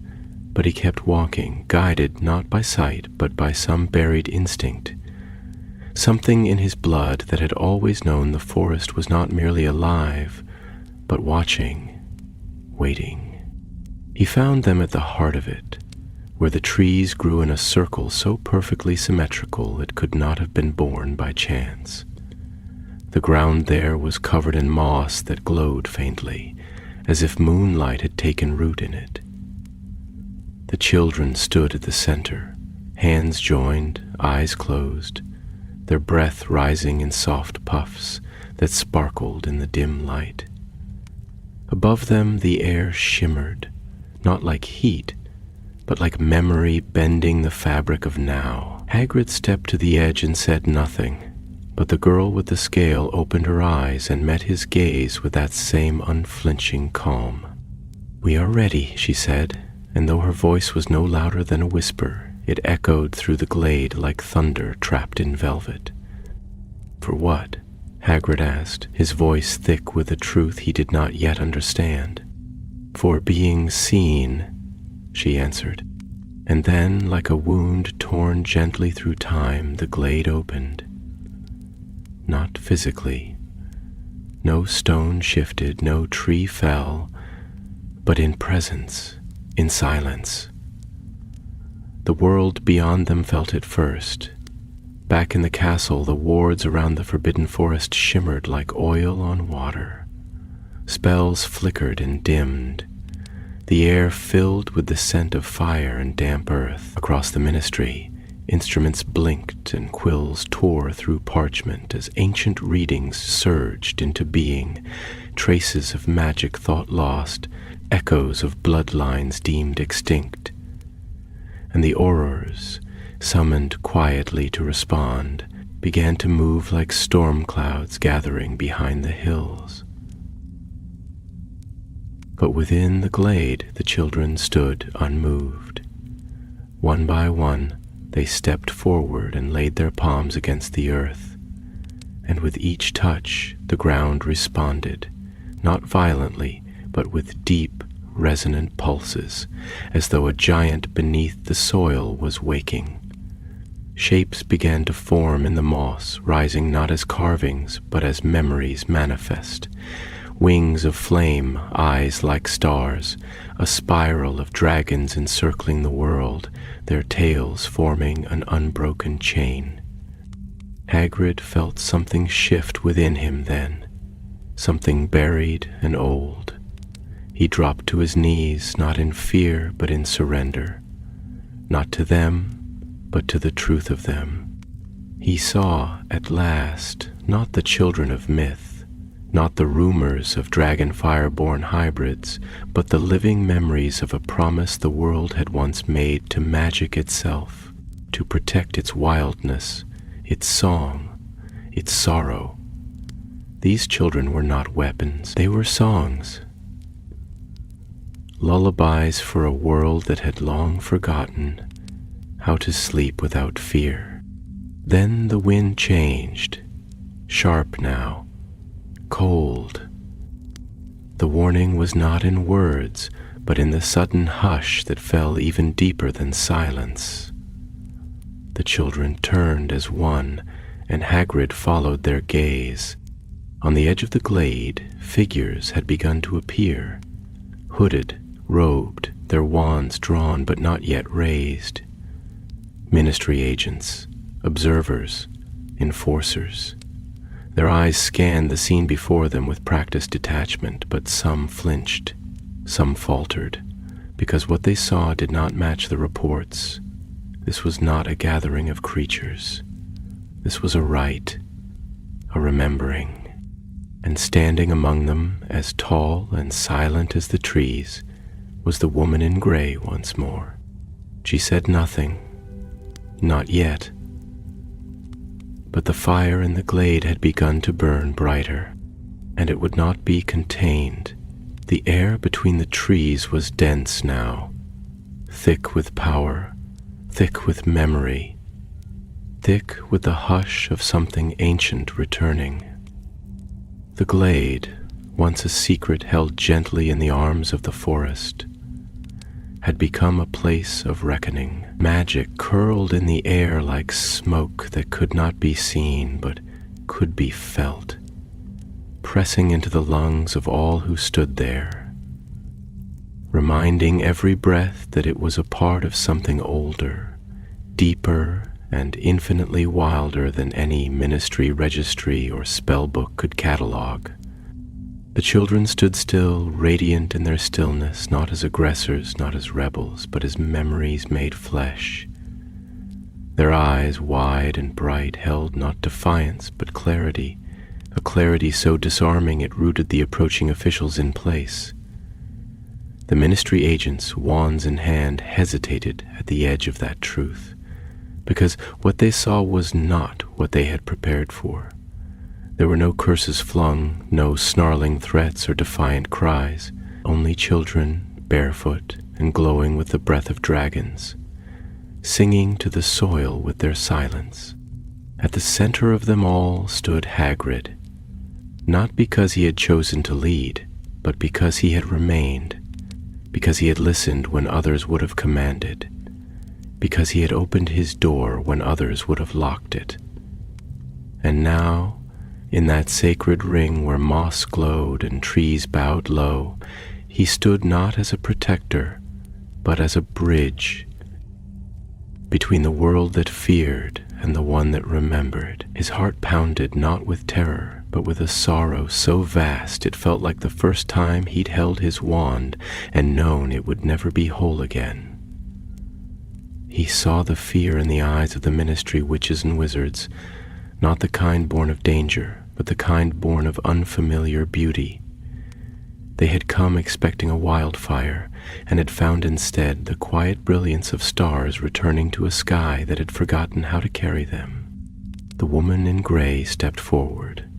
Speaker 1: but he kept walking, guided not by sight but by some buried instinct, something in his blood that had always known the forest was not merely alive, but watching, waiting. He found them at the heart of it, where the trees grew in a circle so perfectly symmetrical it could not have been born by chance. The ground there was covered in moss that glowed faintly, as if moonlight had taken root in it. The children stood at the center, hands joined, eyes closed, their breath rising in soft puffs that sparkled in the dim light. Above them the air shimmered, not like heat, but like memory bending the fabric of now. Hagrid stepped to the edge and said nothing, but the girl with the scale opened her eyes and met his gaze with that same unflinching calm. "We are ready," she said, and though her voice was no louder than a whisper, it echoed through the glade like thunder trapped in velvet. "For what?" Hagrid asked, his voice thick with a truth he did not yet understand. "For being seen," she answered, and then, like a wound torn gently through time, the glade opened. Not physically. No stone shifted, no tree fell, but in presence, in silence. The world beyond them felt it first. Back in the castle, the wards around the forbidden forest shimmered like oil on water. Spells flickered and dimmed. The air filled with the scent of fire and damp earth. Across the ministry, instruments blinked and quills tore through parchment as ancient readings surged into being, traces of magic thought lost, echoes of bloodlines deemed extinct. And the aurors, summoned quietly to respond, began to move like storm clouds gathering behind the hills. But within the glade the children stood unmoved. One by one, they stepped forward and laid their palms against the earth, and with each touch the ground responded, not violently, but with deep, resonant pulses, as though a giant beneath the soil was waking. Shapes began to form in the moss, rising not as carvings, but as memories manifest. Wings of flame, eyes like stars, a spiral of dragons encircling the world, their tails forming an unbroken chain. Hagrid felt something shift within him then, something buried and old. He dropped to his knees, not in fear, but in surrender, not to them, but to the truth of them. He saw, at last, not the children of myth, not the rumors of dragon-fire-born hybrids, but the living memories of a promise the world had once made to magic itself, to protect its wildness, its song, its sorrow. These children were not weapons, they were songs. Lullabies for a world that had long forgotten how to sleep without fear. Then the wind changed, sharp now, cold. The warning was not in words, but in the sudden hush that fell even deeper than silence. The children turned as one, and Hagrid followed their gaze. On the edge of the glade, figures had begun to appear, hooded, robed, their wands drawn but not yet raised. Ministry agents, observers, enforcers. Their eyes scanned the scene before them with practiced detachment, but some flinched, some faltered, because what they saw did not match the reports. This was not a gathering of creatures. This was a rite, a remembering. And standing among them, as tall and silent as the trees, was the woman in gray once more. She said nothing, not yet. But the fire in the glade had begun to burn brighter, and it would not be contained. The air between the trees was dense now, thick with power, thick with memory, thick with the hush of something ancient returning. The glade, once a secret held gently in the arms of the forest, had become a place of reckoning. Magic curled in the air like smoke that could not be seen but could be felt, pressing into the lungs of all who stood there, reminding every breath that it was a part of something older, deeper, and infinitely wilder than any ministry registry or spell book could catalog. The children stood still, radiant in their stillness, not as aggressors, not as rebels, but as memories made flesh. Their eyes, wide and bright, held not defiance, but clarity, a clarity so disarming it rooted the approaching officials in place. The ministry agents, wands in hand, hesitated at the edge of that truth, because what they saw was not what they had prepared for. There were no curses flung, no snarling threats or defiant cries, only children, barefoot and glowing with the breath of dragons, singing to the soil with their silence. At the center of them all stood Hagrid, not because he had chosen to lead, but because he had remained, because he had listened when others would have commanded, because he had opened his door when others would have locked it. And now, in that sacred ring where moss glowed and trees bowed low, he stood not as a protector, but as a bridge between the world that feared and the one that remembered. His heart pounded not with terror, but with a sorrow so vast it felt like the first time he'd held his wand and known it would never be whole again. He saw the fear in the eyes of the ministry witches and wizards, not the kind born of danger, but the kind born of unfamiliar beauty. They had come expecting a wildfire, and had found instead the quiet brilliance of stars returning to a sky that had forgotten how to carry them. The woman in gray stepped forward,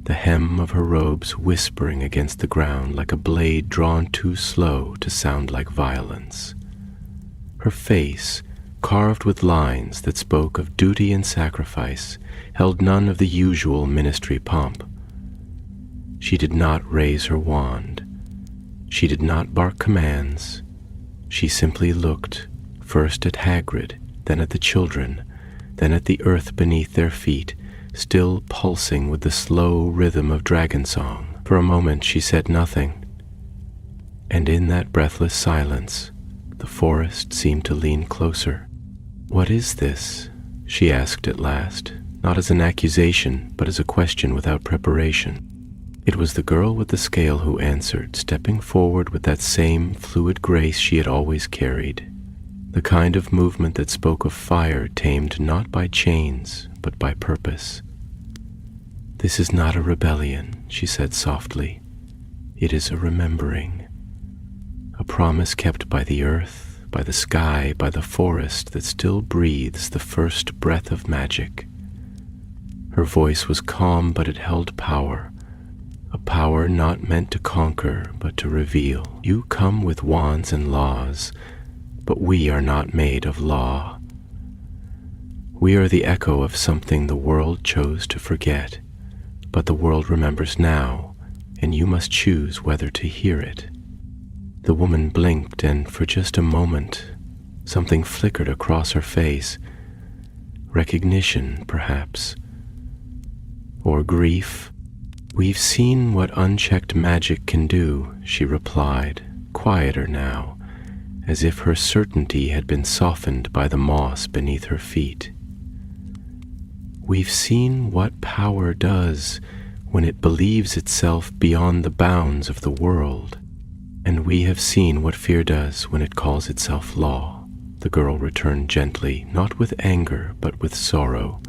Speaker 1: the hem of her robes whispering against the ground like a blade drawn too slow to sound like violence. Her face, carved with lines that spoke of duty and sacrifice, held none of the usual ministry pomp. She did not raise her wand. She did not bark commands. She simply looked, first at Hagrid, then at the children, then at the earth beneath their feet, still pulsing with the slow rhythm of dragon song. For a moment she said nothing, and in that breathless silence, the forest seemed to lean closer. "What is this?" she asked at last, not as an accusation, but as a question without preparation. It was the girl with the scale who answered, stepping forward with that same fluid grace she had always carried, the kind of movement that spoke of fire tamed not by chains, but by purpose. "This is not a rebellion," she said softly. "It is a remembering, a promise kept by the earth, by the sky, by the forest that still breathes the first breath of magic." Her voice was calm, but it held power, a power not meant to conquer, but to reveal. "You come with wands and laws, but we are not made of law. We are the echo of something the world chose to forget, but the world remembers now, and you must choose whether to hear it." The woman blinked, and for just a moment, something flickered across her face. Recognition, perhaps, or grief. "We've seen what unchecked magic can do," she replied, quieter now, as if her certainty had been softened by the moss beneath her feet. "We've seen what power does when it believes itself beyond the bounds of the world, and we have seen what fear does when it calls itself law." the girl returned gently, not with anger, but with sorrow.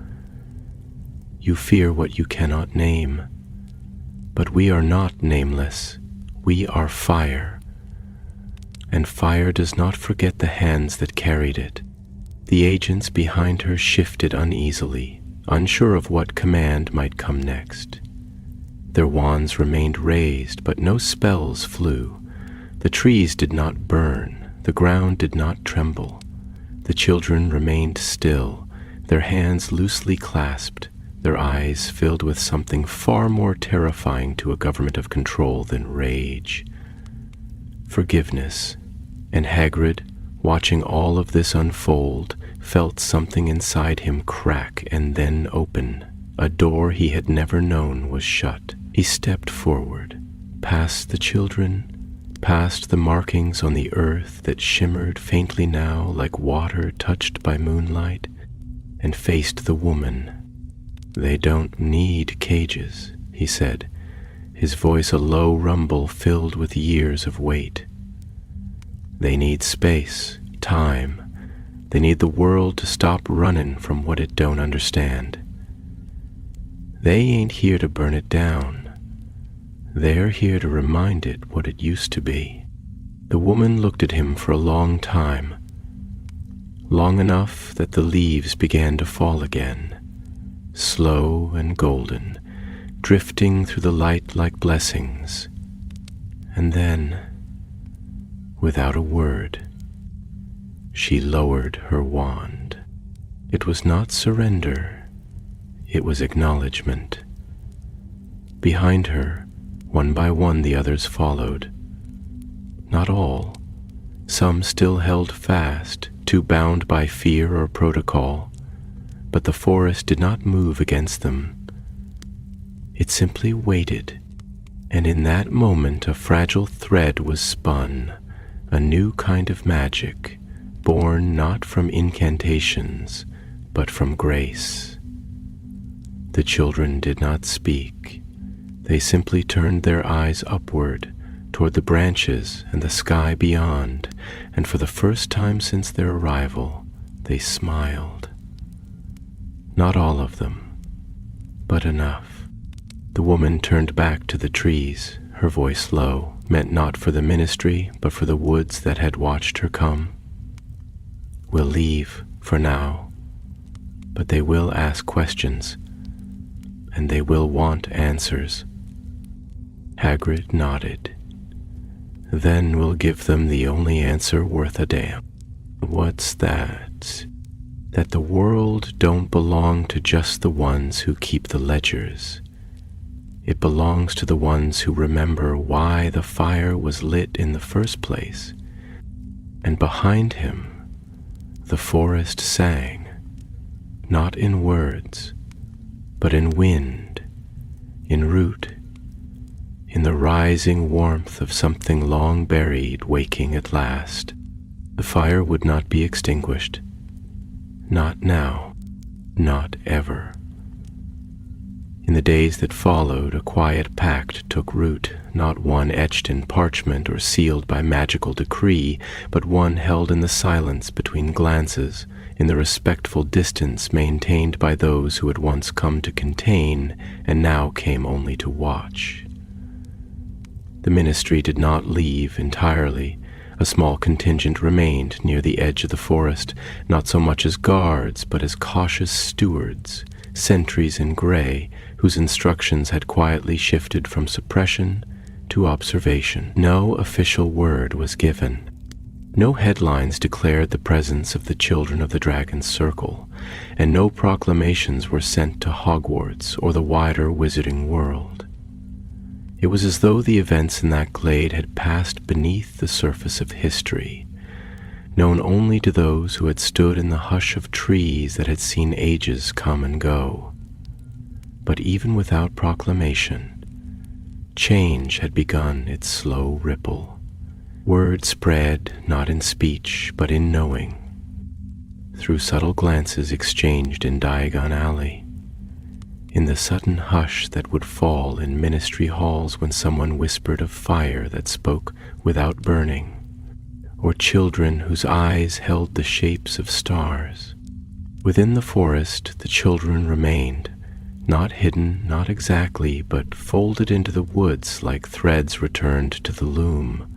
Speaker 1: You fear what you cannot name. But we are not nameless. We are fire. And fire does not forget the hands that carried it. The agents behind her shifted uneasily, unsure of what command might come next. Their wands remained raised, but no spells flew. The trees did not burn, the ground did not tremble. The children remained still, their hands loosely clasped, their eyes filled with something far more terrifying to a government of control than rage. Forgiveness. And Hagrid, watching all of this unfold, felt something inside him crack and then open. A door he had never known was shut. He stepped forward, past the children, past the markings on the earth that shimmered faintly now like water touched by moonlight, and faced the woman. "They don't need cages," he said, his voice a low rumble filled with years of weight. "They need space, time. They need the world to stop running from what it don't understand. They ain't here to burn it down. They're here to remind it what it used to be." The woman looked at him for a long time, long enough that the leaves began to fall again, slow and golden, drifting through the light like blessings. And then, without a word, she lowered her wand. It was not surrender, it was acknowledgement. Behind her, one by one the others followed. Not all. Some still held fast, too bound by fear or protocol, but the forest did not move against them. It simply waited, and in that moment a fragile thread was spun, a new kind of magic, born not from incantations, but from grace. The children did not speak. They simply turned their eyes upward, toward the branches and the sky beyond, and for the first time since their arrival, they smiled. Not all of them, but enough. The woman turned back to the trees, her voice low, meant not for the ministry, but for the woods that had watched her come. "We'll leave, for now, but they will ask questions, and they will want answers." Hagrid nodded. "Then we'll give them the only answer worth a damn." "What's that?" "That the world don't belong to just the ones who keep the ledgers. It belongs to the ones who remember why the fire was lit in the first place." And behind him, the forest sang, not in words, but in wind, in root, in the rising warmth of something long buried waking at last. The fire would not be extinguished. Not now, not ever. In the days that followed, a quiet pact took root, not one etched in parchment or sealed by magical decree, but one held in the silence between glances, in the respectful distance maintained by those who had once come to contain and now came only to watch. The ministry did not leave entirely. A small contingent remained near the edge of the forest, not so much as guards, but as cautious stewards, sentries in gray, whose instructions had quietly shifted from suppression to observation. No official word was given. No headlines declared the presence of the children of the Dragon's Circle, and no proclamations were sent to Hogwarts or the wider wizarding world. It was as though the events in that glade had passed beneath the surface of history, known only to those who had stood in the hush of trees that had seen ages come and go. But even without proclamation, change had begun its slow ripple. Word spread not in speech, but in knowing, through subtle glances exchanged in Diagon Alley, in the sudden hush that would fall in ministry halls when someone whispered of fire that spoke without burning, or children whose eyes held the shapes of stars. Within the forest, the children remained, not hidden, not exactly, but folded into the woods like threads returned to the loom.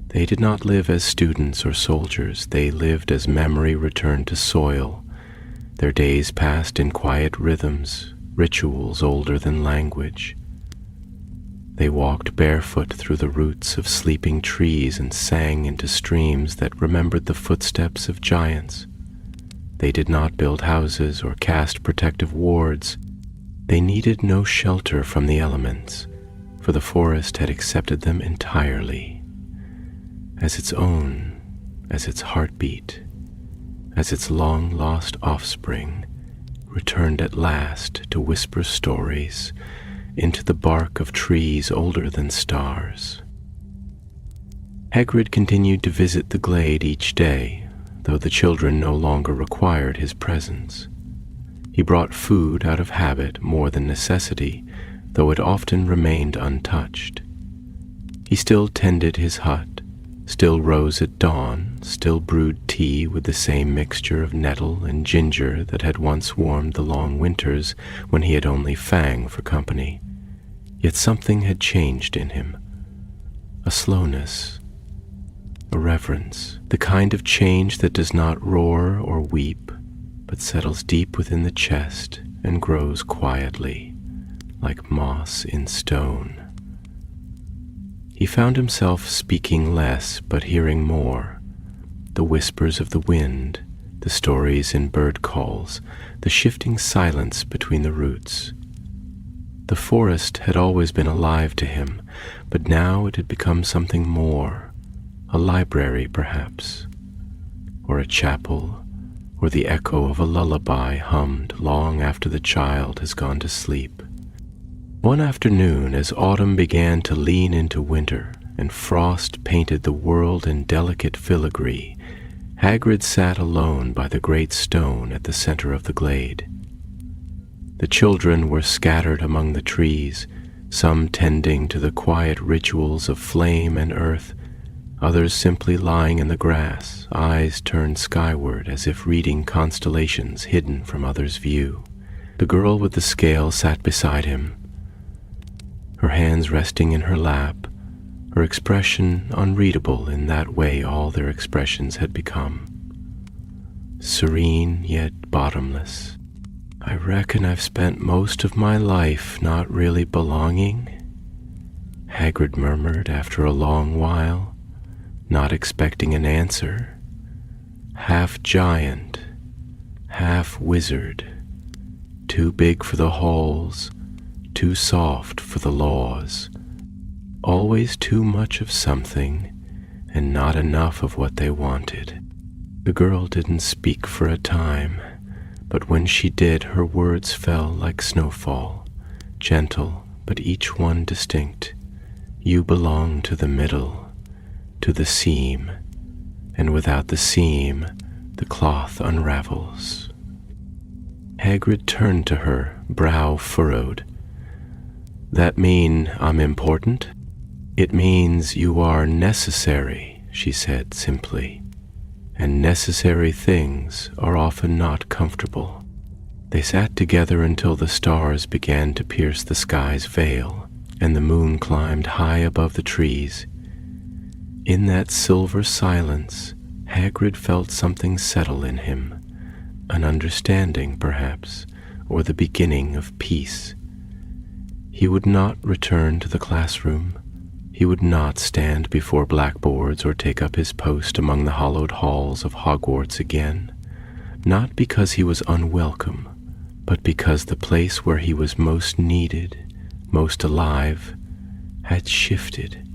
Speaker 1: They did not live as students or soldiers. They lived as memory returned to soil. Their days passed in quiet rhythms, rituals older than language. They walked barefoot through the roots of sleeping trees and sang into streams that remembered the footsteps of giants. They did not build houses or cast protective wards. They needed no shelter from the elements, for the forest had accepted them entirely, as its own, as its heartbeat, as its long-lost offspring, returned at last to whisper stories into the bark of trees older than stars. Hagrid continued to visit the glade each day, though the children no longer required his presence. He brought food out of habit more than necessity, though it often remained untouched. He still tended his hut, still rose at dawn, still brewed tea with the same mixture of nettle and ginger that had once warmed the long winters when he had only Fang for company. Yet something had changed in him. A slowness, a reverence, the kind of change that does not roar or weep, but settles deep within the chest and grows quietly, like moss in stone. He found himself speaking less, but hearing more. The whispers of the wind, the stories in bird calls, the shifting silence between the roots. The forest had always been alive to him, but now it had become something more, a library perhaps, or a chapel, or the echo of a lullaby hummed long after the child has gone to sleep. One afternoon, as autumn began to lean into winter and frost painted the world in delicate filigree, Hagrid sat alone by the great stone at the center of the glade. The children were scattered among the trees, some tending to the quiet rituals of flame and earth, others simply lying in the grass, eyes turned skyward as if reading constellations hidden from others' view. The girl with the scale sat beside him, her hands resting in her lap, her expression unreadable in that way all their expressions had become. Serene yet bottomless. "I reckon I've spent most of my life not really belonging," Hagrid murmured after a long while, not expecting an answer. Half giant, half wizard, too big for the halls, too soft for the laws, always too much of something and not enough of what they wanted. The girl didn't speak for a time, but when she did, her words fell like snowfall, gentle, but each one distinct. "You belong to the middle, to the seam, and without the seam, the cloth unravels." Hagrid turned to her, brow furrowed. "That mean I'm important?" "It means you are necessary," she said simply. "And necessary things are often not comfortable." They sat together until the stars began to pierce the sky's veil, and the moon climbed high above the trees. In that silver silence, Hagrid felt something settle in him, an understanding, perhaps, or the beginning of peace. He would not return to the classroom. He would not stand before blackboards or take up his post among the hallowed halls of Hogwarts again, not because he was unwelcome, but because the place where he was most needed, most alive, had shifted.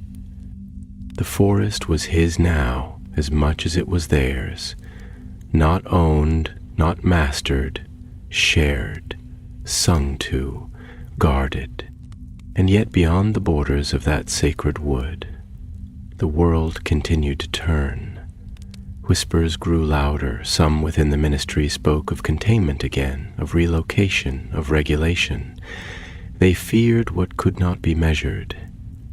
Speaker 1: The forest was his now as much as it was theirs, not owned, not mastered, shared, sung to, guarded. And yet beyond the borders of that sacred wood, the world continued to turn. Whispers grew louder. Some within the ministry spoke of containment again, of relocation, of regulation. They feared what could not be measured,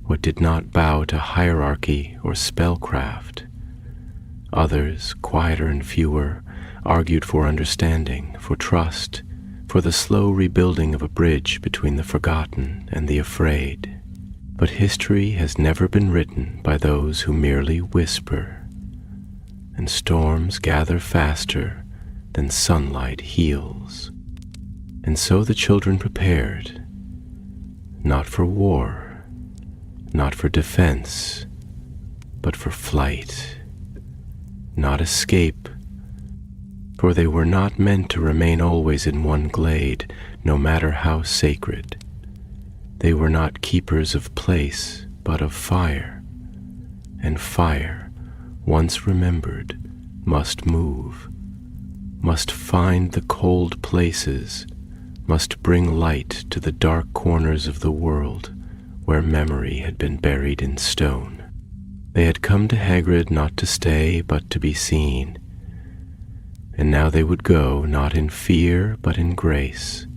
Speaker 1: what did not bow to hierarchy or spellcraft. Others, quieter and fewer, argued for understanding, for trust, for the slow rebuilding of a bridge between the forgotten and the afraid. But history has never been written by those who merely whisper, and storms gather faster than sunlight heals. And so the children prepared, not for war, not for defense, but for flight, not escape, for they were not meant to remain always in one glade, no matter how sacred. They were not keepers of place, but of fire, and fire, once remembered, must move, must find the cold places, must bring light to the dark corners of the world where memory had been buried in stone. They had come to Hagrid not to stay, but to be seen, and now they would go not in fear, but in grace,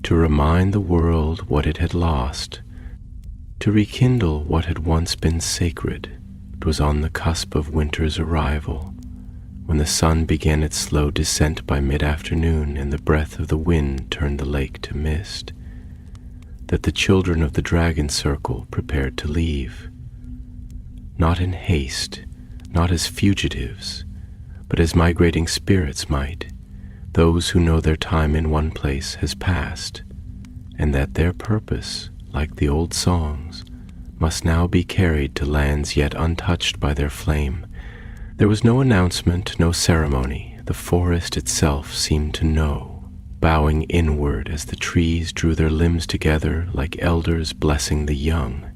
Speaker 1: to remind the world what it had lost, to rekindle what had once been sacred. It was on the cusp of winter's arrival, when the sun began its slow descent by mid-afternoon and the breath of the wind turned the lake to mist, that the children of the Dragon Circle prepared to leave, not in haste, not as fugitives, but as migrating spirits might, those who know their time in one place has passed, and that their purpose, like the old songs, must now be carried to lands yet untouched by their flame. There was no announcement, no ceremony. The forest itself seemed to know, bowing inward as the trees drew their limbs together like elders blessing the young.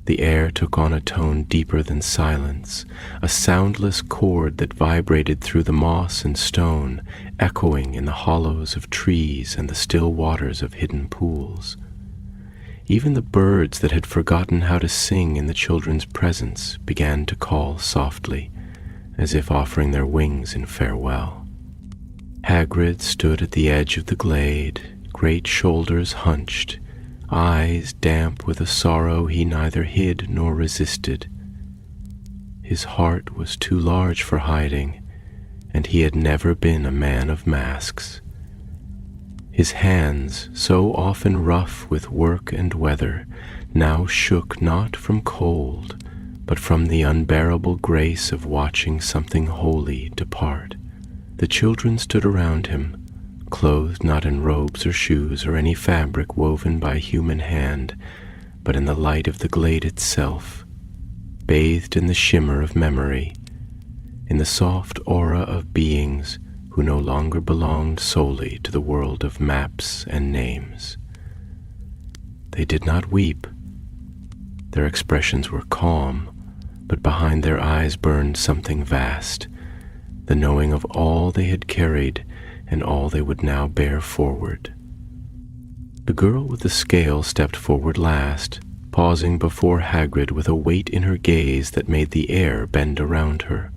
Speaker 1: The air took on a tone deeper than silence, a soundless chord that vibrated through the moss and stone, echoing in the hollows of trees and the still waters of hidden pools. Even the birds that had forgotten how to sing in the children's presence began to call softly, as if offering their wings in farewell. Hagrid stood at the edge of the glade, great shoulders hunched, eyes damp with a sorrow he neither hid nor resisted. His heart was too large for hiding, and he had never been a man of masks. His hands, so often rough with work and weather, now shook not from cold, but from the unbearable grace of watching something holy depart. The children stood around him, clothed not in robes or shoes or any fabric woven by human hand, but in the light of the glade itself, bathed in the shimmer of memory, in the soft aura of beings who no longer belonged solely to the world of maps and names. They did not weep. Their expressions were calm, but behind their eyes burned something vast, the knowing of all they had carried and all they would now bear forward. The girl with the scale stepped forward last, pausing before Hagrid with a weight in her gaze that made the air bend around her.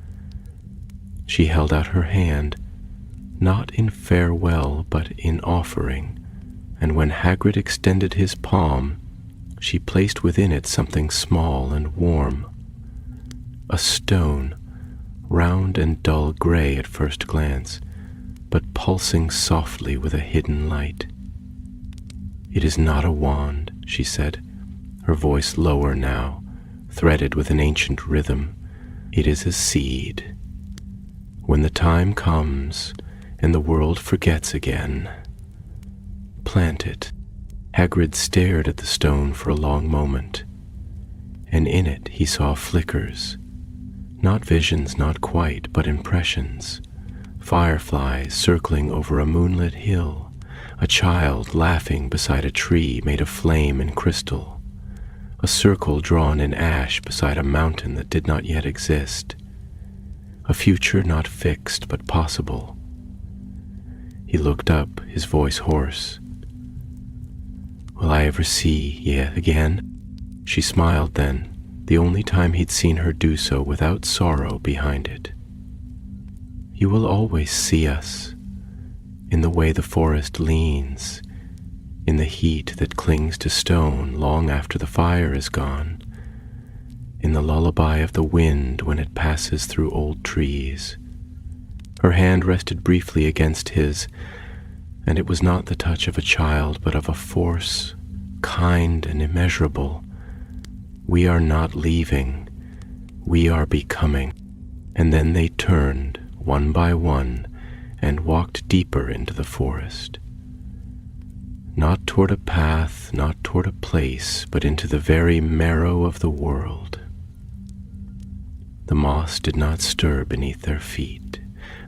Speaker 1: She held out her hand, not in farewell but in offering, and when Hagrid extended his palm, she placed within it something small and warm. A stone, round and dull gray at first glance, but pulsing softly with a hidden light. "It is not a wand," she said, her voice lower now, threaded with an ancient rhythm. "It is a seed. When the time comes and the world forgets again, plant it." Hagrid stared at the stone for a long moment, and in it he saw flickers, not visions, not quite, but impressions. Fireflies circling over a moonlit hill, a child laughing beside a tree made of flame and crystal, a circle drawn in ash beside a mountain that did not yet exist, a future not fixed but possible. He looked up, his voice hoarse. "Will I ever see ye again?" She smiled then, the only time he'd seen her do so without sorrow behind it. "You will always see us, in the way the forest leans, in the heat that clings to stone long after the fire is gone, in the lullaby of the wind when it passes through old trees. Her hand rested briefly against his, and it was not the touch of a child, but of a force, kind and immeasurable. We are not leaving, we are becoming. And then they turned, one by one, and walked deeper into the forest. Not toward a path, not toward a place, but into the very marrow of the world. The moss did not stir beneath their feet.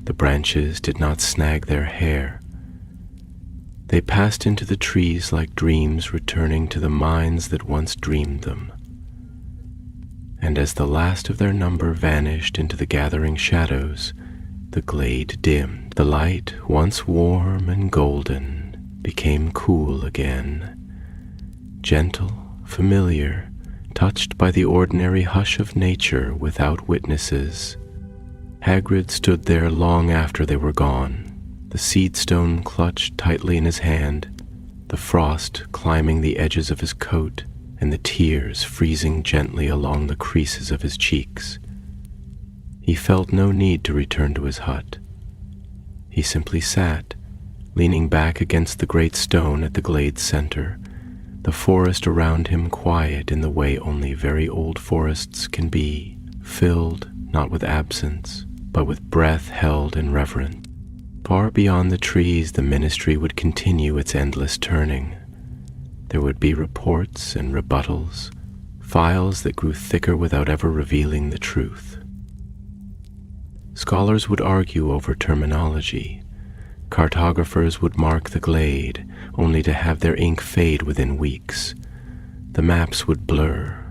Speaker 1: The branches did not snag their hair. They passed into the trees like dreams returning to the minds that once dreamed them. And as the last of their number vanished into the gathering shadows, the glade dimmed. The light, once warm and golden, became cool again, gentle, familiar, touched by the ordinary hush of nature without witnesses. Hagrid stood there long after they were gone, the seed stone clutched tightly in his hand, the frost climbing the edges of his coat, and the tears freezing gently along the creases of his cheeks. He felt no need to return to his hut. He simply sat, leaning back against the great stone at the glade's center, the forest around him quiet in the way only very old forests can be, filled not with absence, but with breath held in reverence. Far beyond the trees, the ministry would continue its endless turning. There would be reports and rebuttals, files that grew thicker without ever revealing the truth. Scholars would argue over terminology. Cartographers would mark the glade, only to have their ink fade within weeks. The maps would blur,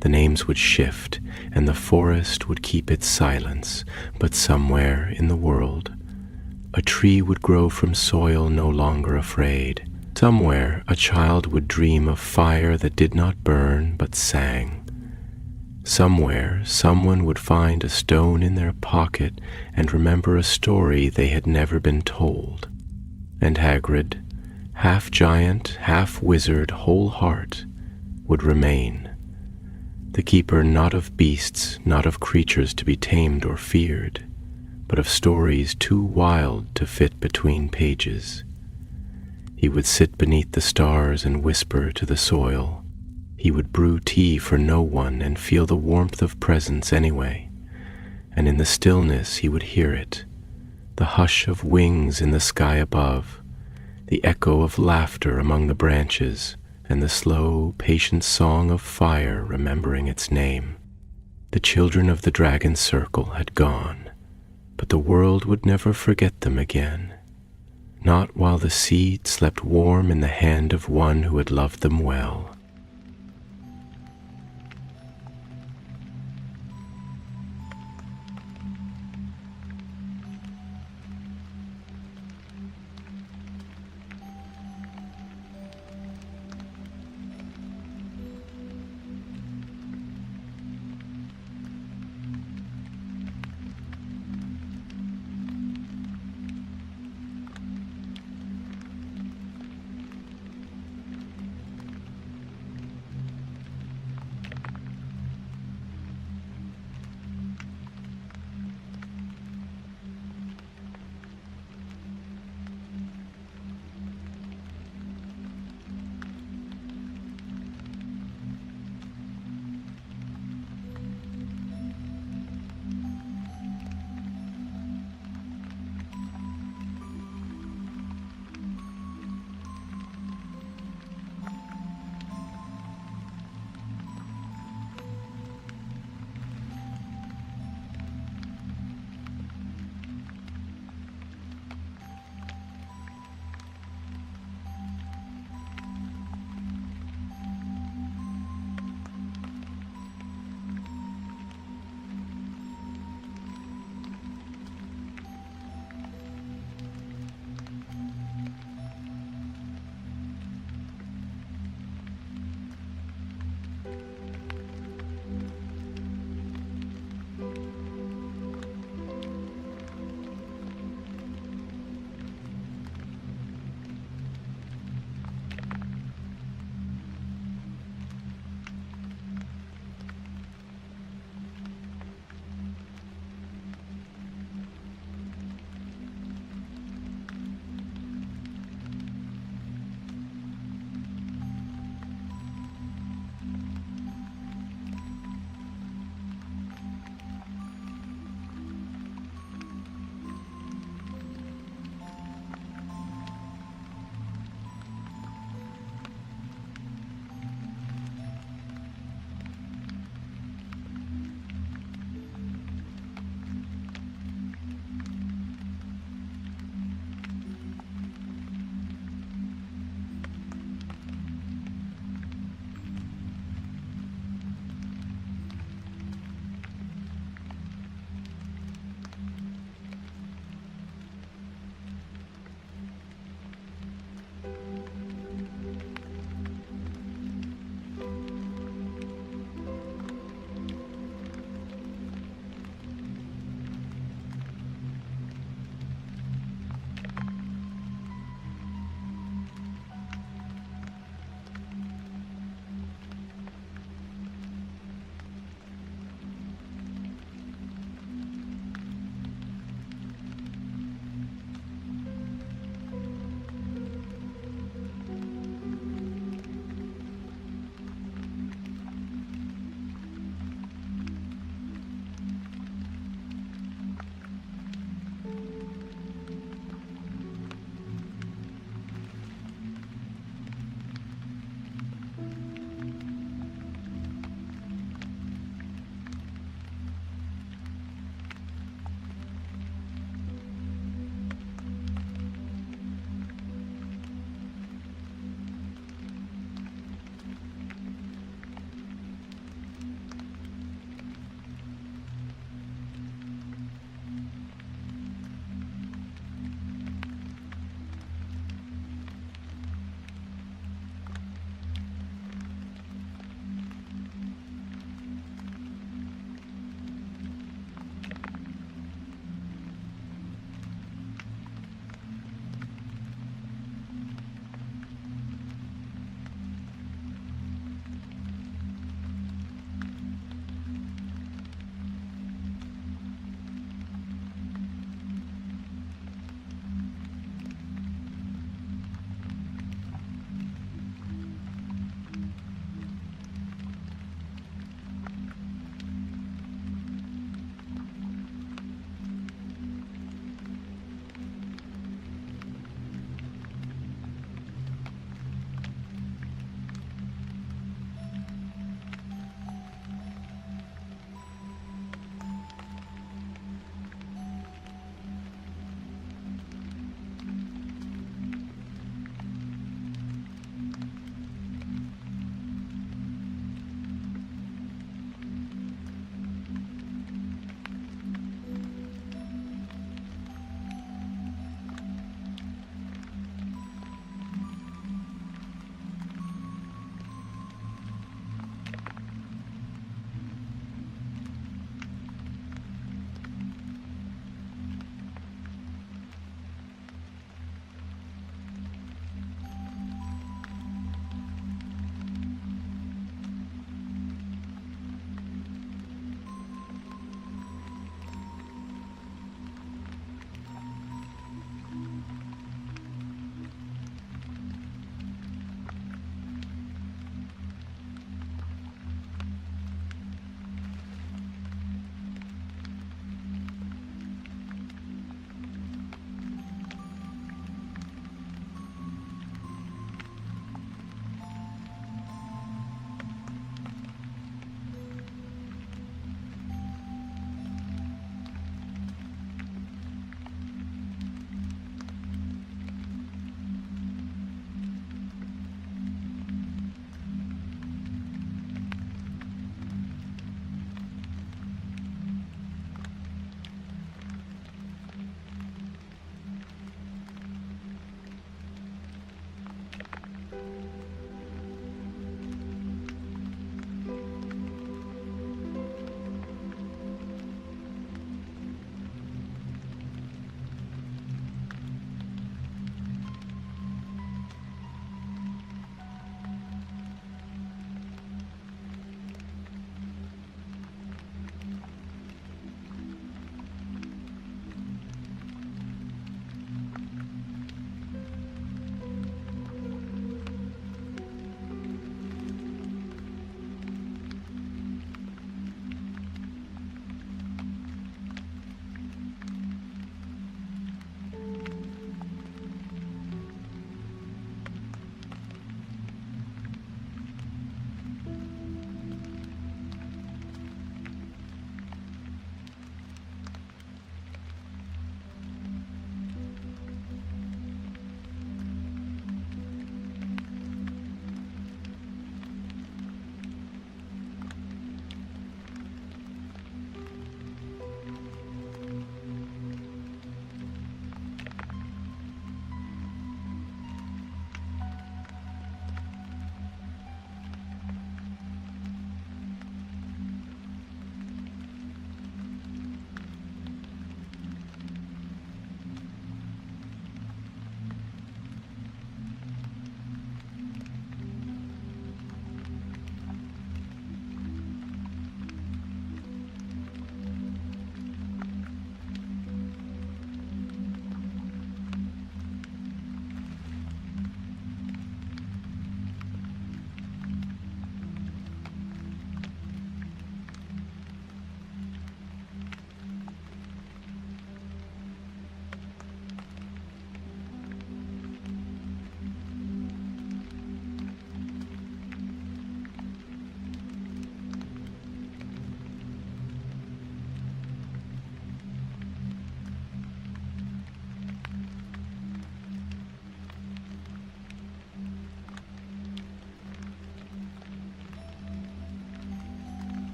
Speaker 1: the names would shift, and the forest would keep its silence. But somewhere in the world, a tree would grow from soil no longer afraid. Somewhere a child would dream of fire that did not burn but sang. Somewhere someone would find a stone in their pocket and remember a story they had never been told. And Hagrid, half giant, half wizard, whole heart, would remain. The keeper not of beasts, not of creatures to be tamed or feared, but of stories too wild to fit between pages. He would sit beneath the stars and whisper to the soil. He would brew tea for no one and feel the warmth of presence anyway. And in the stillness he would hear it, the hush of wings in the sky above, the echo of laughter among the branches, and the slow, patient song of fire remembering its name. The children of the dragon circle had gone, but the world would never forget them again. Not while the seed slept warm in the hand of one who had loved them well.